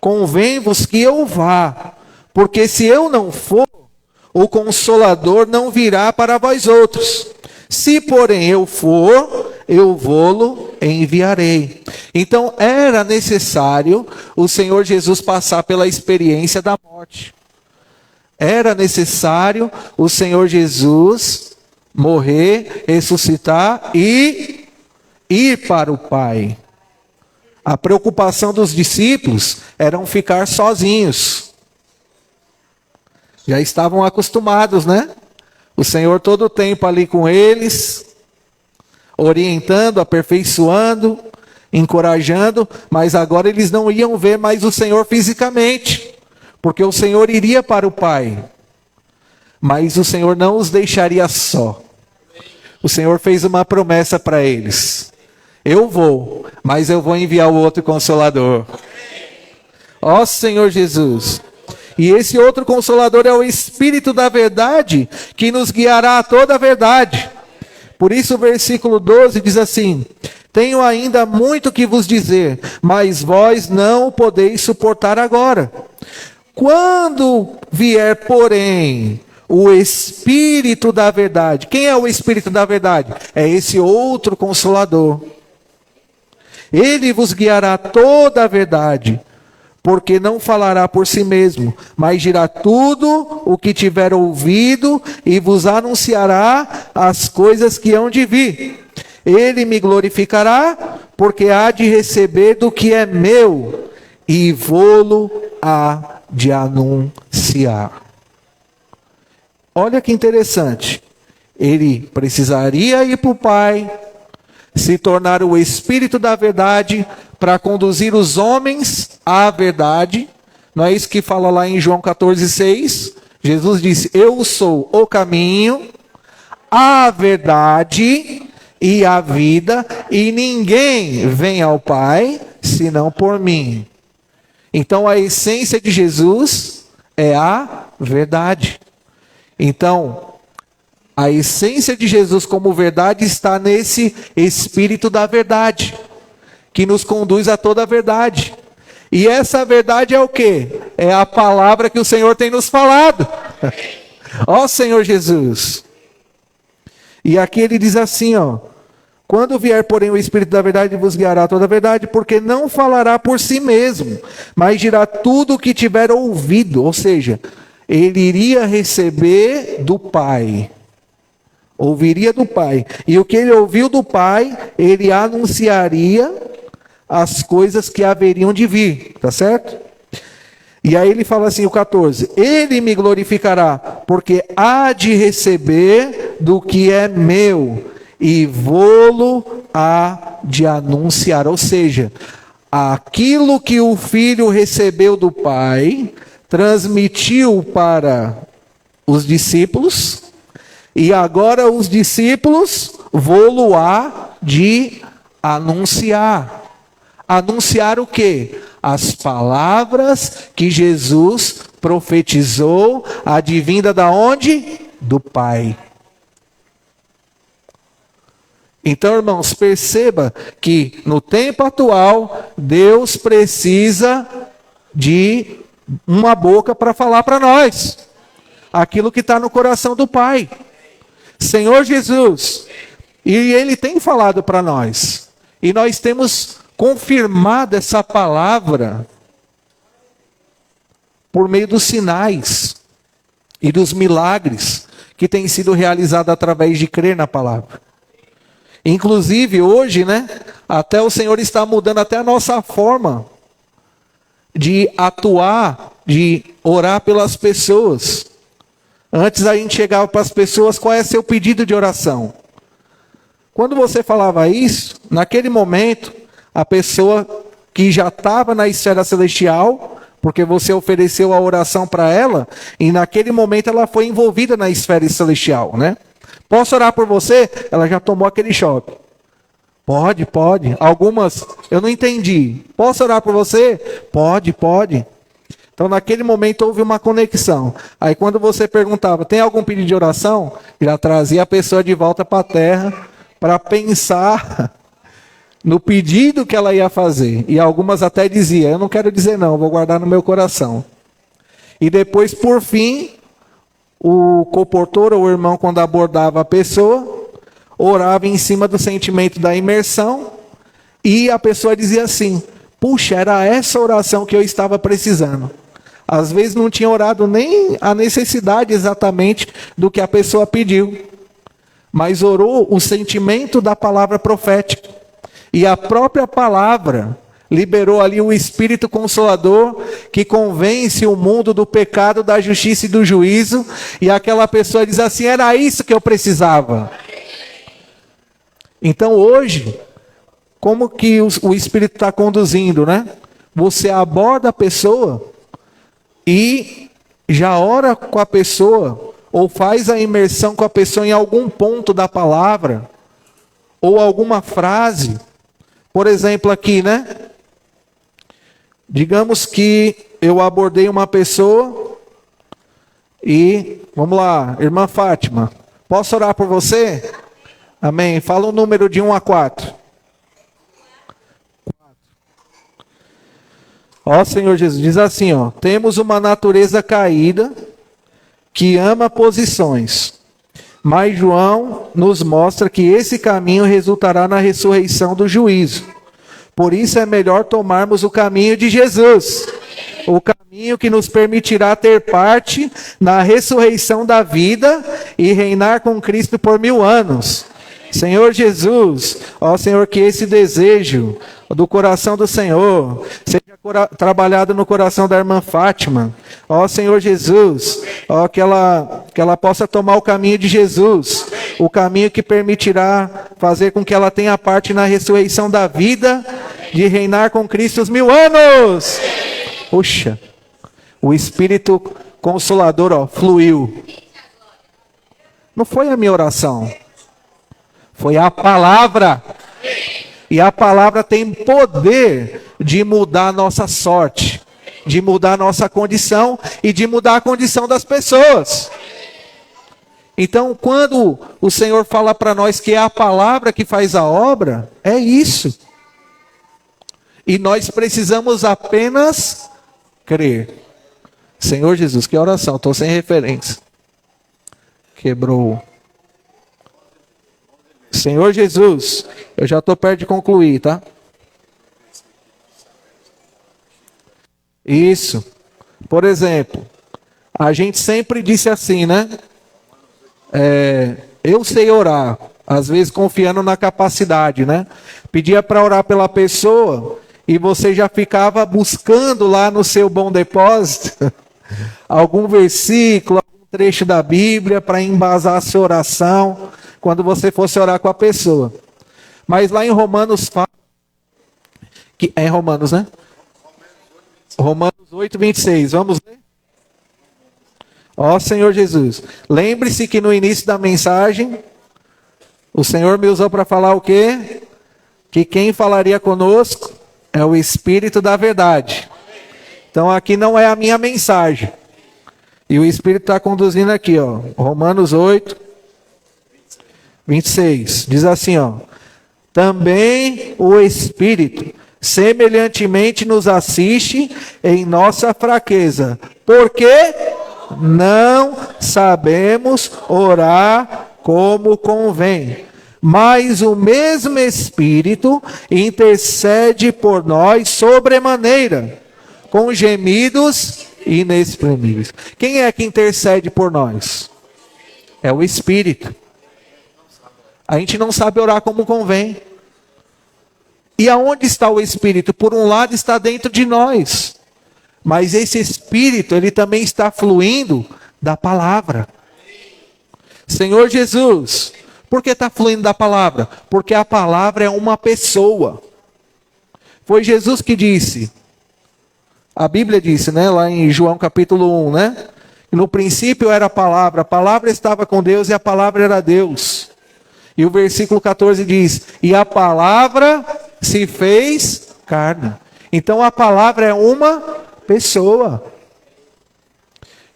Speaker 1: convém-vos que eu vá, porque se eu não for, o Consolador não virá para vós outros. Se porém eu for, eu vou-lo enviarei. Então era necessário o Senhor Jesus passar pela experiência da morte. Era necessário o Senhor Jesus morrer, ressuscitar e ir para o Pai. A preocupação dos discípulos era ficar sozinhos. Já estavam acostumados, né? O Senhor todo o tempo ali com eles, orientando, aperfeiçoando, encorajando, mas agora eles não iam ver mais o Senhor fisicamente, porque o Senhor iria para o Pai. Mas o Senhor não os deixaria só. O Senhor fez uma promessa para eles: eu vou, mas eu vou enviar o outro Consolador. Ó Senhor Jesus. E esse outro Consolador é o Espírito da verdade, que nos guiará a toda a verdade. Por isso o versículo 12 diz assim: tenho ainda muito que vos dizer, mas vós não o podeis suportar agora. Quando vier, porém, o Espírito da verdade. Quem é o Espírito da verdade? É esse outro Consolador. Ele vos guiará toda a verdade, porque não falará por si mesmo, mas dirá tudo o que tiver ouvido e vos anunciará as coisas que hão de vir. Ele me glorificará, porque há de receber do que é meu e vô-lo há de anunciar. Olha que interessante. Ele precisaria ir para o Pai, se tornar o Espírito da verdade para conduzir os homens à verdade. Não é isso que fala lá em João 14,6? Jesus disse: eu sou o caminho, a verdade e a vida, e ninguém vem ao Pai senão por mim. Então a essência de Jesus é a verdade. Então, a essência de Jesus como verdade está nesse Espírito da verdade, que nos conduz a toda a verdade. E essa verdade é o quê? É a palavra que o Senhor tem nos falado. Ó Senhor Jesus. E aqui ele diz assim, ó: quando vier, porém, o Espírito da verdade, vos guiará a toda a verdade, porque não falará por si mesmo, mas dirá tudo o que tiver ouvido. Ou seja, ele iria receber do Pai. Ouviria do Pai. E o que ele ouviu do Pai, ele anunciaria as coisas que haveriam de vir. Tá certo? E aí ele fala assim, o 14: ele me glorificará, porque há de receber do que é meu, e vô-lo há de anunciar. Ou seja, aquilo que o Filho recebeu do Pai, transmitiu para os discípulos, e agora os discípulos vô-lo há de anunciar. Anunciar o quê? As palavras que Jesus profetizou, advinda da onde? Do Pai. Então, irmãos, perceba que no tempo atual, Deus precisa de uma boca para falar para nós aquilo que está no coração do Pai. Senhor Jesus, e Ele tem falado para nós, e nós temos confirmado essa palavra por meio dos sinais e dos milagres que têm sido realizados através de crer na palavra. Inclusive hoje, até o Senhor está mudando até a nossa forma de atuar, de orar pelas pessoas. Antes a gente chegava para as pessoas: qual é seu pedido de oração? Quando você falava isso, naquele momento, a pessoa que já estava na esfera celestial, porque você ofereceu a oração para ela, e naquele momento ela foi envolvida na esfera celestial, Posso orar por você? Ela já tomou aquele choque. Pode. Algumas, eu não entendi. Posso orar por você? Pode. Então, naquele momento, houve uma conexão. Aí, quando você perguntava, tem algum pedido de oração? Já trazia a pessoa de volta para a terra para pensar no pedido que ela ia fazer. E algumas até diziam: eu não quero dizer não, vou guardar no meu coração. E depois, por fim, o comportor ou o irmão, quando abordava a pessoa, orava em cima do sentimento da imersão, e a pessoa dizia assim: puxa, era essa oração que eu estava precisando. Às vezes não tinha orado nem a necessidade exatamente do que a pessoa pediu, mas orou o sentimento da palavra profética. E a própria palavra liberou ali o Espírito Consolador, que convence o mundo do pecado, da justiça e do juízo, e aquela pessoa diz assim: era isso que eu precisava. Então hoje, como que o Espírito está conduzindo, Você aborda a pessoa e já ora com a pessoa, ou faz a imersão com a pessoa em algum ponto da palavra, ou alguma frase. Por exemplo aqui, Digamos que eu abordei uma pessoa e, vamos lá, irmã Fátima, posso orar por você? Amém. Fala um número de 1 a 4. Ó Senhor Jesus, diz assim, temos uma natureza caída que ama posições. Mas João nos mostra que esse caminho resultará na ressurreição do juízo. Por isso é melhor tomarmos o caminho de Jesus. o caminho que nos permitirá ter parte na ressurreição da vida e reinar com Cristo por 1000 anos. Senhor Jesus, ó Senhor, que esse desejo do coração do Senhor seja trabalhado no coração da irmã Fátima. Ó Senhor Jesus, ó, que ela possa tomar o caminho de Jesus, o caminho que permitirá fazer com que ela tenha parte na ressurreição da vida, de reinar com Cristo os 1000 anos. Puxa, o Espírito Consolador, ó, fluiu. Não foi a minha oração. Foi a palavra. E a palavra tem poder de mudar a nossa sorte, de mudar a nossa condição e de mudar a condição das pessoas. Então, quando o Senhor fala para nós que é a palavra que faz a obra, é isso. E nós precisamos apenas crer. Senhor Jesus, que oração, estou sem referência. Quebrou. Senhor Jesus, eu já estou perto de concluir, tá? Isso. Por exemplo, a gente sempre disse assim, né? Eu sei orar, às vezes confiando na capacidade, né? Pedia para orar pela pessoa e você já ficava buscando lá no seu bom depósito algum versículo, algum trecho da Bíblia para embasar a sua oração quando você fosse orar com a pessoa. Mas lá em Romanos fala, que é em Romanos, né? Romanos 8, 26, vamos ler? Ó Senhor Jesus, lembre-se que no início da mensagem, o Senhor me usou para falar o quê? Que quem falaria conosco é o Espírito da verdade. Então aqui não é a minha mensagem. E o Espírito está conduzindo aqui, ó. Romanos 8, 26. Diz assim, ó. Também o Espírito semelhantemente nos assiste em nossa fraqueza. Porque não sabemos orar como convém. Mas o mesmo Espírito intercede por nós sobremaneira, com gemidos inexprimíveis. Quem é que intercede por nós? É o Espírito. A gente não sabe orar como convém. E aonde está o Espírito? Por um lado está dentro de nós. Mas esse Espírito, ele também está fluindo da palavra. Senhor Jesus, por que está fluindo da palavra? Porque a palavra é uma pessoa. Foi Jesus que disse. A Bíblia disse, né, lá em João capítulo 1, né? No princípio era a palavra estava com Deus e a palavra era Deus. E o versículo 14 diz, e a palavra se fez carne. Então a palavra é uma pessoa.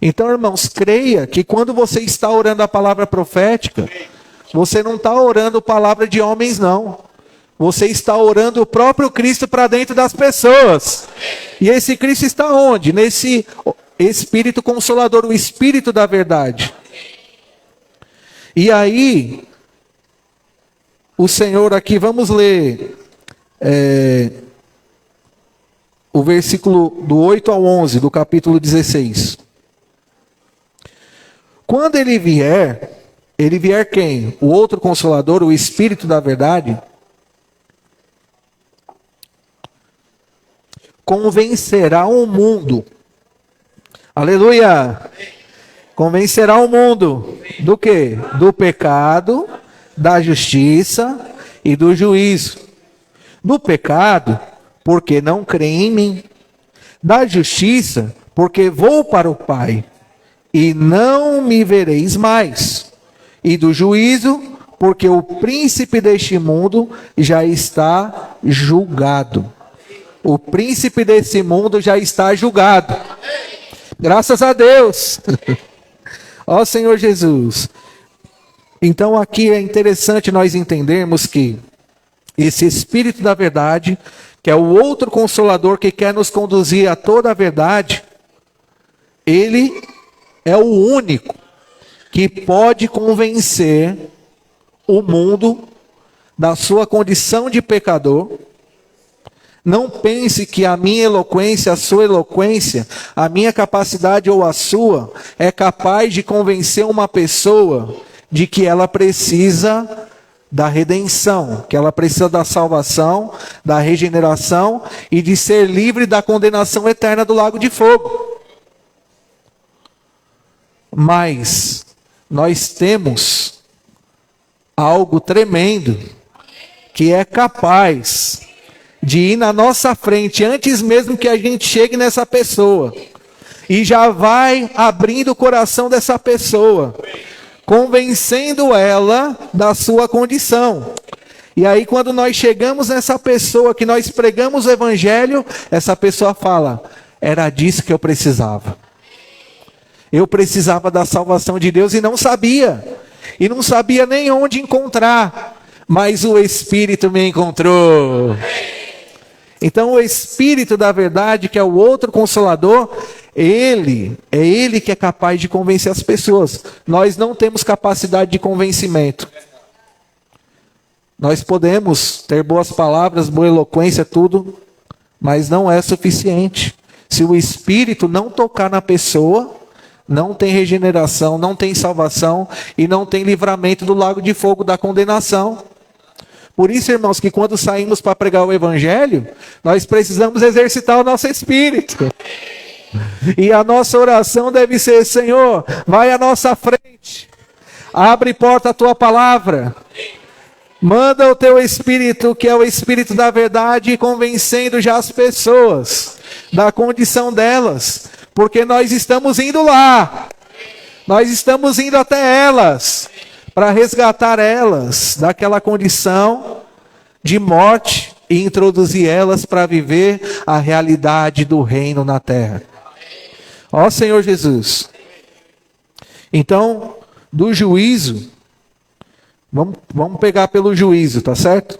Speaker 1: Então, irmãos, creia que quando você está orando a palavra profética, você não está orando palavra de homens, não. Você está orando o próprio Cristo para dentro das pessoas. E esse Cristo está onde? Nesse Espírito Consolador, o Espírito da verdade. E aí, o Senhor aqui, vamos ler o versículo do 8 ao 11, do capítulo 16. Quando ele vier quem? O outro Consolador, o Espírito da verdade, convencerá o mundo. Aleluia! Convencerá o mundo do quê? Do pecado, da justiça e do juízo. Do pecado, porque não creem em mim. Da justiça, porque vou para o Pai e não me vereis mais. E do juízo, porque o príncipe deste mundo já está julgado. O príncipe desse mundo já está julgado. Graças a Deus. Ó Senhor Jesus. Então aqui é interessante nós entendermos que esse Espírito da verdade, que é o outro Consolador que quer nos conduzir a toda a verdade, ele é o único que pode convencer o mundo da sua condição de pecador, Não pense que a minha eloquência, a sua eloquência, a minha capacidade ou a sua é capaz de convencer uma pessoa de que ela precisa da redenção, que ela precisa da salvação, da regeneração e de ser livre da condenação eterna do lago de fogo. Mas nós temos algo tremendo que é capaz de ir na nossa frente antes mesmo que a gente chegue nessa pessoa e já vai abrindo o coração dessa pessoa, convencendo ela da sua condição. E aí quando nós chegamos nessa pessoa, que nós pregamos o evangelho, essa pessoa fala: era disso que eu precisava. Eu precisava da salvação de Deus e não sabia. E não sabia nem onde encontrar. Mas o Espírito me encontrou. Então o Espírito da verdade, que é o outro Consolador, Ele que é capaz de convencer as pessoas. Nós não temos capacidade de convencimento. Nós podemos ter boas palavras, boa eloquência, tudo, mas não é suficiente. Se o Espírito não tocar na pessoa, não tem regeneração, não tem salvação e não tem livramento do lago de fogo da condenação. Por isso, irmãos, que quando saímos para pregar o Evangelho, nós precisamos exercitar o nosso espírito. E a nossa oração deve ser: Senhor, vai à nossa frente, abre porta a tua palavra, manda o teu Espírito, que é o Espírito da verdade, convencendo já as pessoas da condição delas, porque nós estamos indo lá, nós estamos indo até elas, para resgatar elas daquela condição de morte e introduzir elas para viver a realidade do reino na terra. Ó Senhor Jesus. Então, do juízo, vamos pegar pelo juízo, tá certo?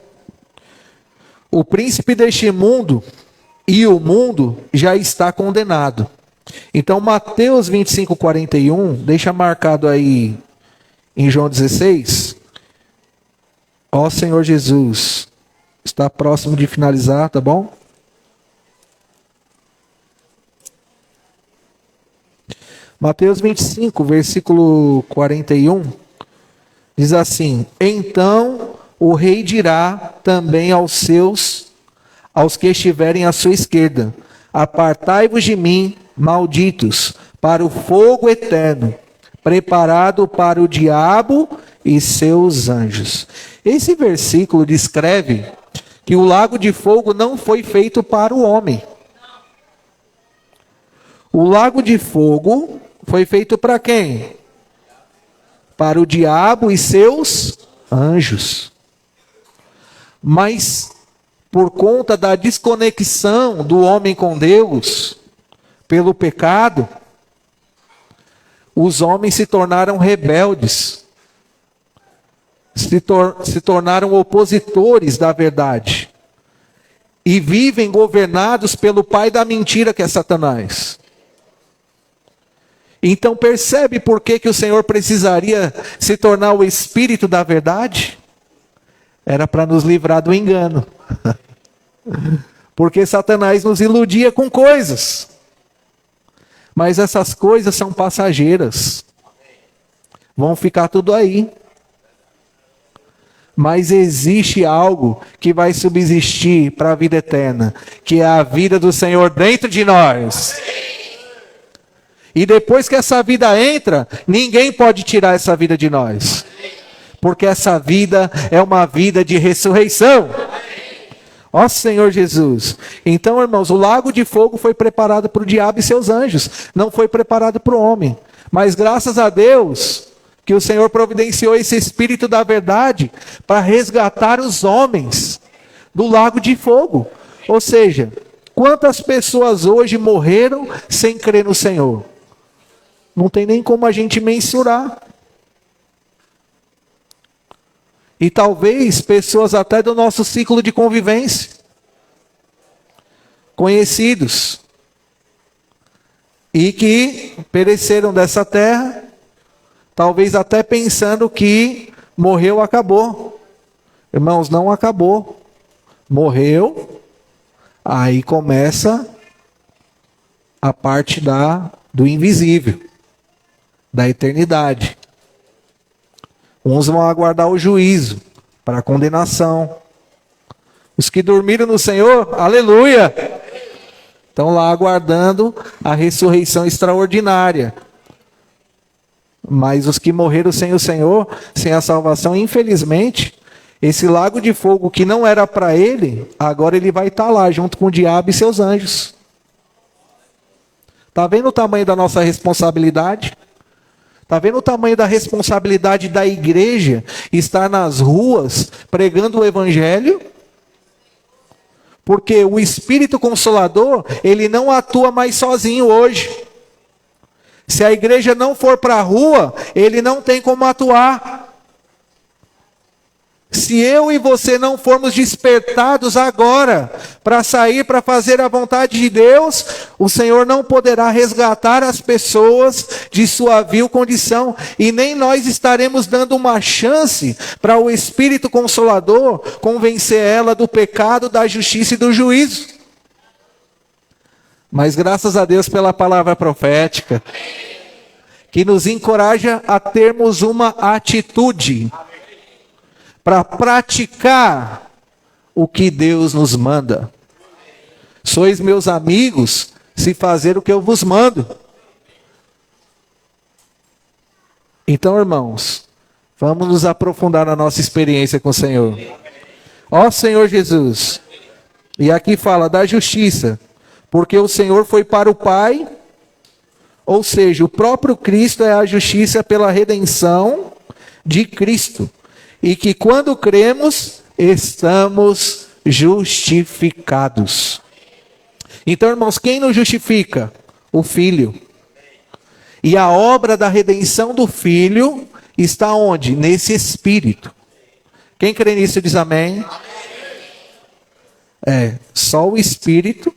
Speaker 1: O príncipe deste mundo e o mundo já está condenado. Então, Mateus 25:41, deixa marcado aí em João 16. Ó Senhor Jesus, está próximo de finalizar, tá bom? Mateus 25, versículo 41, diz assim: então o rei dirá também aos que estiverem à sua esquerda: apartai-vos de mim, malditos, para o fogo eterno, preparado para o diabo e seus anjos. Esse versículo descreve que o lago de fogo não foi feito para o homem. O lago de fogo foi feito para quem? Para o diabo e seus anjos. Mas por conta da desconexão do homem com Deus, pelo pecado, os homens se tornaram rebeldes, se tornaram opositores da verdade, e vivem governados pelo pai da mentira, que é Satanás. Então percebe por que o Senhor precisaria se tornar o Espírito da verdade? Era para nos livrar do engano. Porque Satanás nos iludia com coisas. Mas essas coisas são passageiras. Vão ficar tudo aí. Mas existe algo que vai subsistir para a vida eterna, que é a vida do Senhor dentro de nós. E depois que essa vida entra, ninguém pode tirar essa vida de nós. Porque essa vida é uma vida de ressurreição. Ó Senhor Jesus. Então, irmãos, o lago de fogo foi preparado para o diabo e seus anjos. Não foi preparado para o homem. Mas graças a Deus que o Senhor providenciou esse Espírito da verdade para resgatar os homens do lago de fogo. Ou seja, quantas pessoas hoje morreram sem crer no Senhor? Não tem nem como a gente mensurar. E talvez pessoas até do nosso ciclo de convivência, conhecidos, e que pereceram dessa terra, talvez até pensando que morreu, acabou. Irmãos, não acabou. Morreu, Aí começa a parte do invisível, da eternidade. Uns vão aguardar o juízo para a condenação. Os que dormiram no Senhor, aleluia, estão lá aguardando a ressurreição extraordinária. Mas os que morreram sem o Senhor, sem a salvação, infelizmente, esse lago de fogo que não era para ele, agora ele vai estar lá junto com o diabo e seus anjos. Está vendo o tamanho da nossa responsabilidade? Está vendo o tamanho da responsabilidade da igreja estar nas ruas pregando o evangelho? Porque o Espírito Consolador, ele não atua mais sozinho hoje. Se a igreja não for para a rua, ele não tem como atuar. Se eu e você não formos despertados agora para sair para fazer a vontade de Deus, o Senhor não poderá resgatar as pessoas de sua vil condição e nem nós estaremos dando uma chance para o Espírito Consolador convencer ela do pecado, da justiça e do juízo. Mas graças a Deus pela palavra profética, que nos encoraja a termos uma atitude para praticar o que Deus nos manda. Sois meus amigos, se fazer o que eu vos mando. Então, irmãos, vamos nos aprofundar na nossa experiência com o Senhor. Ó Senhor Jesus, e aqui fala da justiça, porque o Senhor foi para o Pai, ou seja, o próprio Cristo é a justiça pela redenção de Cristo. E que quando cremos, estamos justificados. Então, irmãos, quem nos justifica? O Filho. E a obra da redenção do Filho está onde? Nesse Espírito. Quem crê nisso diz amém? Só o Espírito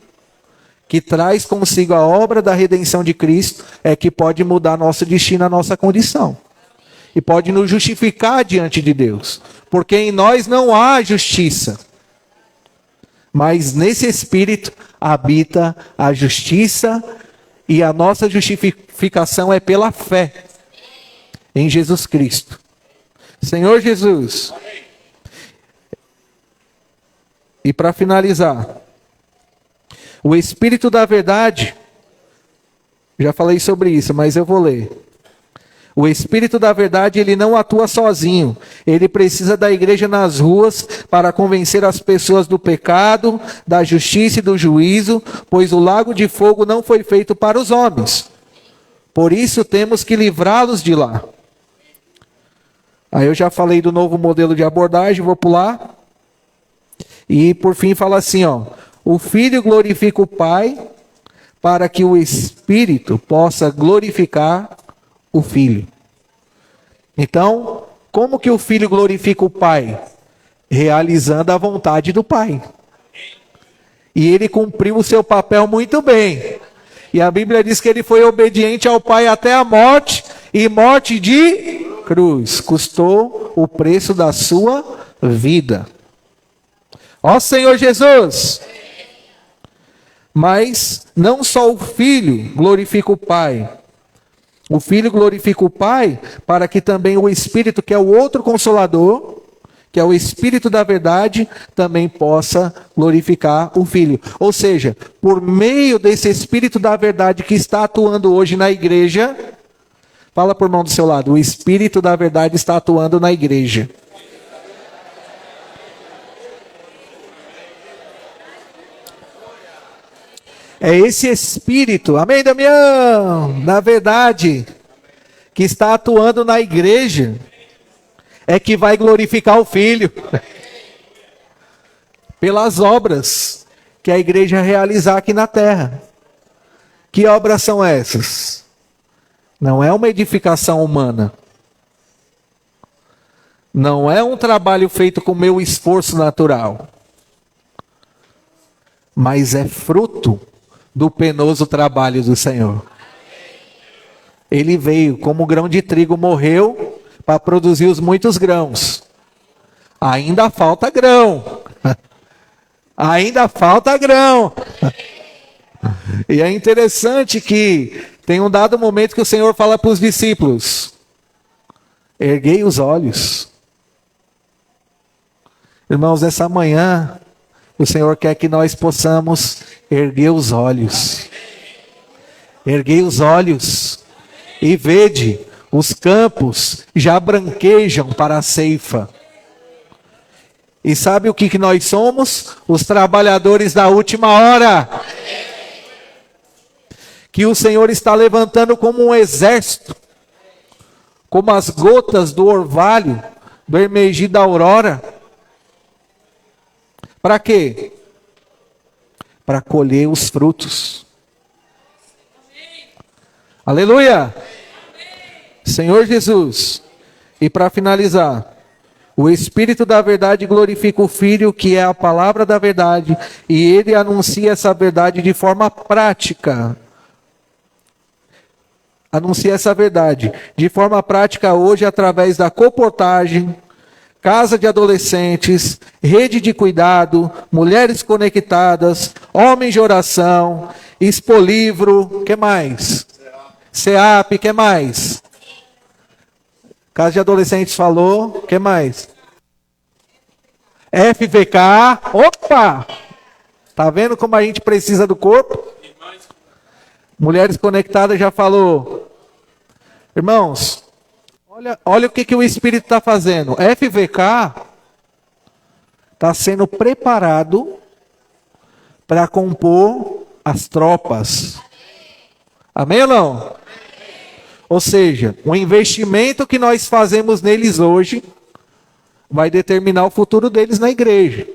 Speaker 1: que traz consigo a obra da redenção de Cristo é que pode mudar nosso destino, a nossa condição. E pode nos justificar diante de Deus. Porque em nós não há justiça. Mas nesse Espírito habita a justiça. E a nossa justificação é pela fé em Jesus Cristo. Senhor Jesus. E para finalizar. O Espírito da verdade. Já falei sobre isso, mas eu vou ler. O Espírito da verdade, ele não atua sozinho. Ele precisa da igreja nas ruas para convencer as pessoas do pecado, da justiça e do juízo, pois o lago de fogo não foi feito para os homens. Por isso temos que livrá-los de lá. Aí eu já falei do novo modelo de abordagem, vou pular. E por fim fala assim, o Filho glorifica o Pai para que o Espírito possa glorificar o Filho. Então, como que o Filho glorifica o Pai? Realizando a vontade do Pai. E ele cumpriu o seu papel muito bem. E a Bíblia diz que ele foi obediente ao Pai até a morte, e morte de cruz. Custou o preço da sua vida. Ó Senhor Jesus! Mas não só o Filho glorifica o Pai. O Filho glorifica o Pai para que também o Espírito, que é o outro Consolador, que é o Espírito da verdade, também possa glorificar o Filho. Ou seja, por meio desse Espírito da verdade que está atuando hoje na igreja, fala por mão do seu lado, o Espírito da verdade está atuando na igreja. É esse Espírito, amém, Damião? Na verdade, que está atuando na igreja, é que vai glorificar o Filho. Pelas obras que a igreja realizar aqui na terra. Que obras são essas? Não é uma edificação humana. Não é um trabalho feito com meu esforço natural. Mas é fruto do penoso trabalho do Senhor. Ele veio como grão de trigo, morreu para produzir os muitos grãos. Ainda falta grão. Ainda falta grão. E é interessante que tem um dado momento que o Senhor fala para os discípulos: erguei os olhos. Irmãos, essa manhã, o Senhor quer que nós possamos erguer os olhos. Erguei os olhos e vede, os campos já branquejam para a ceifa. E sabe o que nós somos? Os trabalhadores da última hora. Que o Senhor está levantando como um exército, como as gotas do orvalho, do emergir da aurora. Para quê? Para colher os frutos. Aleluia! Senhor Jesus. E para finalizar, o Espírito da verdade glorifica o Filho, que é a palavra da verdade, e ele anuncia essa verdade de forma prática. Anuncia essa verdade de forma prática hoje através da comportagem, casa de adolescentes, rede de cuidado, mulheres conectadas, homens de oração, Expolivro, que mais? SEAP, que mais? Casa de adolescentes falou, que mais? FVK, opa! Tá vendo como a gente precisa do corpo? Mulheres conectadas já falou. Irmãos, olha o que o Espírito está fazendo. FVK está sendo preparado para compor as tropas. Amém ou não? Ou seja, o investimento que nós fazemos neles hoje vai determinar o futuro deles na igreja.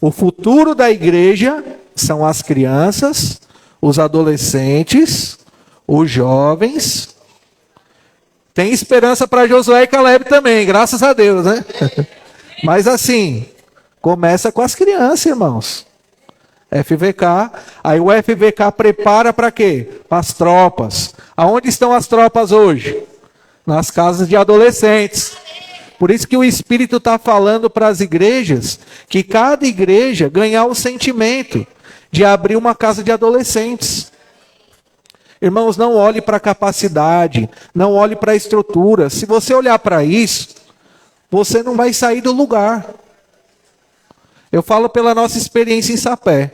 Speaker 1: O futuro da igreja são as crianças, os adolescentes, os jovens. Tem esperança para Josué e Caleb também, graças a Deus, né? Mas assim, começa com as crianças, irmãos. FVK, aí o FVK prepara para quê? Para as tropas. Aonde estão as tropas hoje? Nas casas de adolescentes. Por isso que o Espírito está falando para as igrejas, que cada igreja ganhar o sentimento de abrir uma casa de adolescentes. Irmãos, não olhe para a capacidade, não olhe para a estrutura. Se você olhar para isso, você não vai sair do lugar. Eu falo pela nossa experiência em Sapé.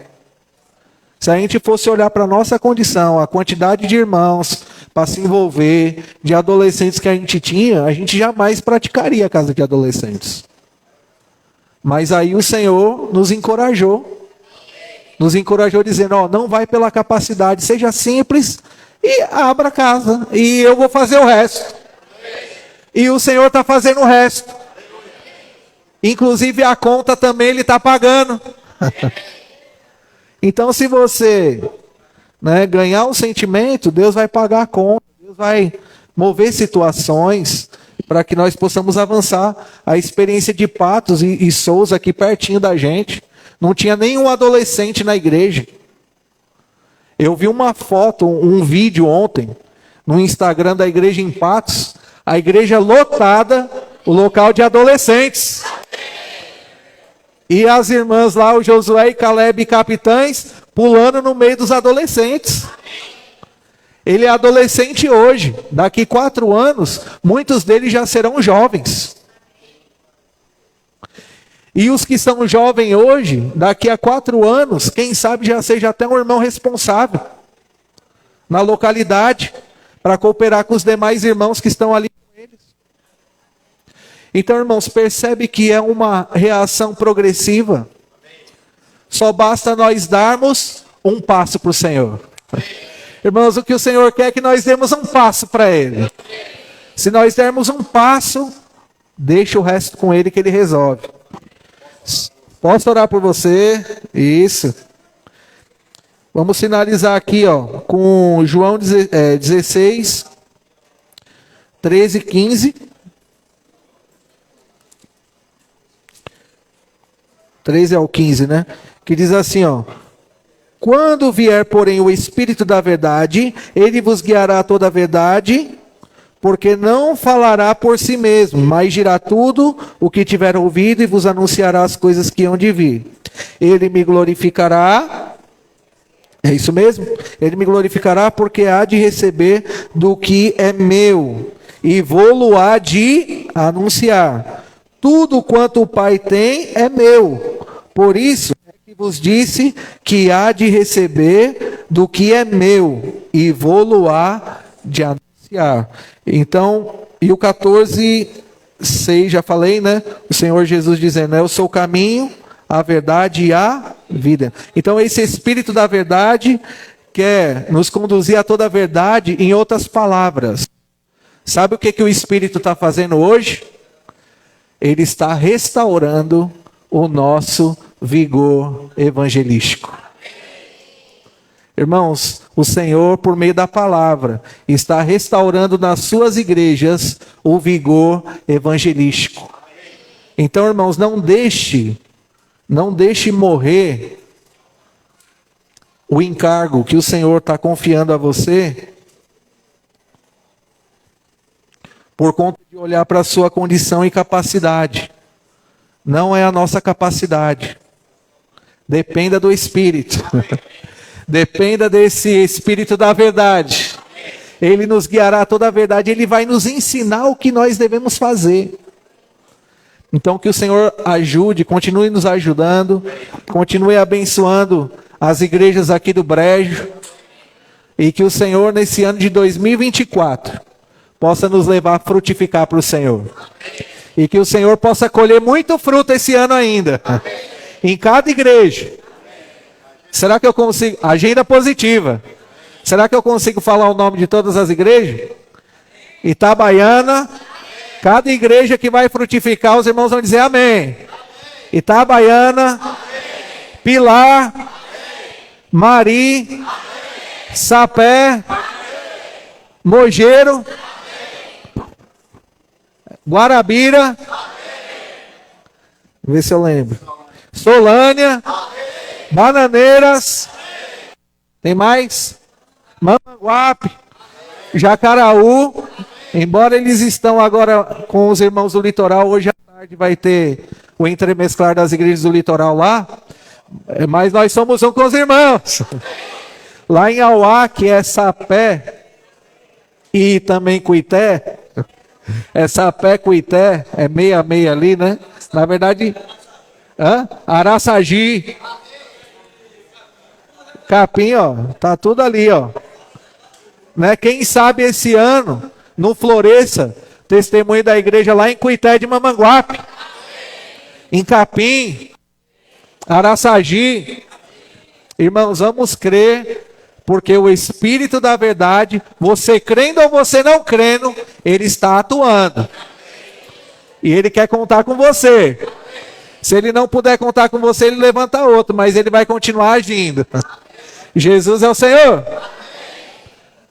Speaker 1: Se a gente fosse olhar para a nossa condição, a quantidade de irmãos para se envolver, de adolescentes que a gente tinha, a gente jamais praticaria a casa de adolescentes. Mas aí o Senhor nos encorajou. Nos encorajou dizendo, ó, não vai pela capacidade, seja simples e abra a casa. E eu vou fazer o resto. E o Senhor está fazendo o resto. Inclusive a conta também Ele está pagando. Então se você ganhar um sentimento, Deus vai pagar a conta. Deus vai mover situações para que nós possamos avançar. A experiência de Patos e Souza aqui pertinho da gente. Não tinha nenhum adolescente na igreja. Eu vi uma foto, um vídeo ontem, no Instagram da igreja em Patos. A igreja lotada, o local de adolescentes. E as irmãs lá, o Josué e Caleb, capitães, pulando no meio dos adolescentes. Ele é adolescente hoje. Daqui 4 anos, muitos deles já serão jovens. E os que são jovens hoje, daqui a 4 anos, quem sabe já seja até um irmão responsável na localidade, para cooperar com os demais irmãos que estão ali com eles. Então, irmãos, percebe que é uma reação progressiva. Só basta nós darmos um passo para o Senhor. Irmãos, o que o Senhor quer é que nós demos um passo para Ele. Se nós dermos um passo, deixa o resto com Ele que Ele resolve. Posso orar por você? Isso. Vamos finalizar aqui, com João 16, 13, 15. 13 ao 15, né? Que diz assim, Quando vier, porém, o Espírito da verdade, ele vos guiará a toda a verdade, porque não falará por si mesmo, mas dirá tudo o que tiver ouvido e vos anunciará as coisas que hão de vir. Ele me glorificará, é isso mesmo? Ele me glorificará porque há de receber do que é meu e vou-lo-á de anunciar. Tudo quanto o Pai tem é meu. Por isso é que vos disse que há de receber do que é meu e vou-lo-á de anunciar. Então, e o 14:6, já falei, né? O Senhor Jesus dizendo, eu sou o caminho, a verdade e a vida. Então, esse Espírito da verdade quer nos conduzir a toda a verdade, em outras palavras. Sabe o que o Espírito está fazendo hoje? Ele está restaurando o nosso vigor evangelístico. Irmãos, o Senhor, por meio da palavra, está restaurando nas suas igrejas o vigor evangelístico. Então, irmãos, não deixe morrer o encargo que o Senhor está confiando a você por conta de olhar para a sua condição e capacidade. Não é a nossa capacidade. Dependa do Espírito. Dependa desse Espírito da verdade. Ele nos guiará a toda a verdade. Ele vai nos ensinar o que nós devemos fazer. Então que o Senhor ajude, continue nos ajudando, continue abençoando as igrejas aqui do Brejo. E que o Senhor, nesse ano de 2024, possa nos levar a frutificar para o Senhor. E que o Senhor possa colher muito fruto esse ano ainda. Em cada igreja. Será que eu consigo? Agenda positiva. Será que eu consigo falar o nome de todas as igrejas? Itabaiana. Cada igreja que vai frutificar, os irmãos vão dizer amém. Itabaiana. Pilar. Mari. Sapé. Mogeiro. Guarabira. Vamos ver se eu lembro. Solânia. Bananeiras. Tem mais? Mamanguape. Jacaraú. Embora eles estão agora com os irmãos do litoral, hoje à tarde vai ter o entremesclar das igrejas do litoral lá. Mas nós somos um com os irmãos. Lá em Auá, que é Sapé e também Cuité. É Sapé, Cuité, é 66 ali, né? Na verdade, Araçagi, Capim, ó, tá tudo ali, ó. Né? Quem sabe esse ano não floresça testemunho da igreja lá em Cuité de Mamanguape, em Capim, Araçagi. Irmãos, vamos crer, porque o Espírito da verdade, você crendo ou você não crendo, ele está atuando. E ele quer contar com você. Se ele não puder contar com você, ele levanta outro, mas ele vai continuar agindo. Jesus é o Senhor.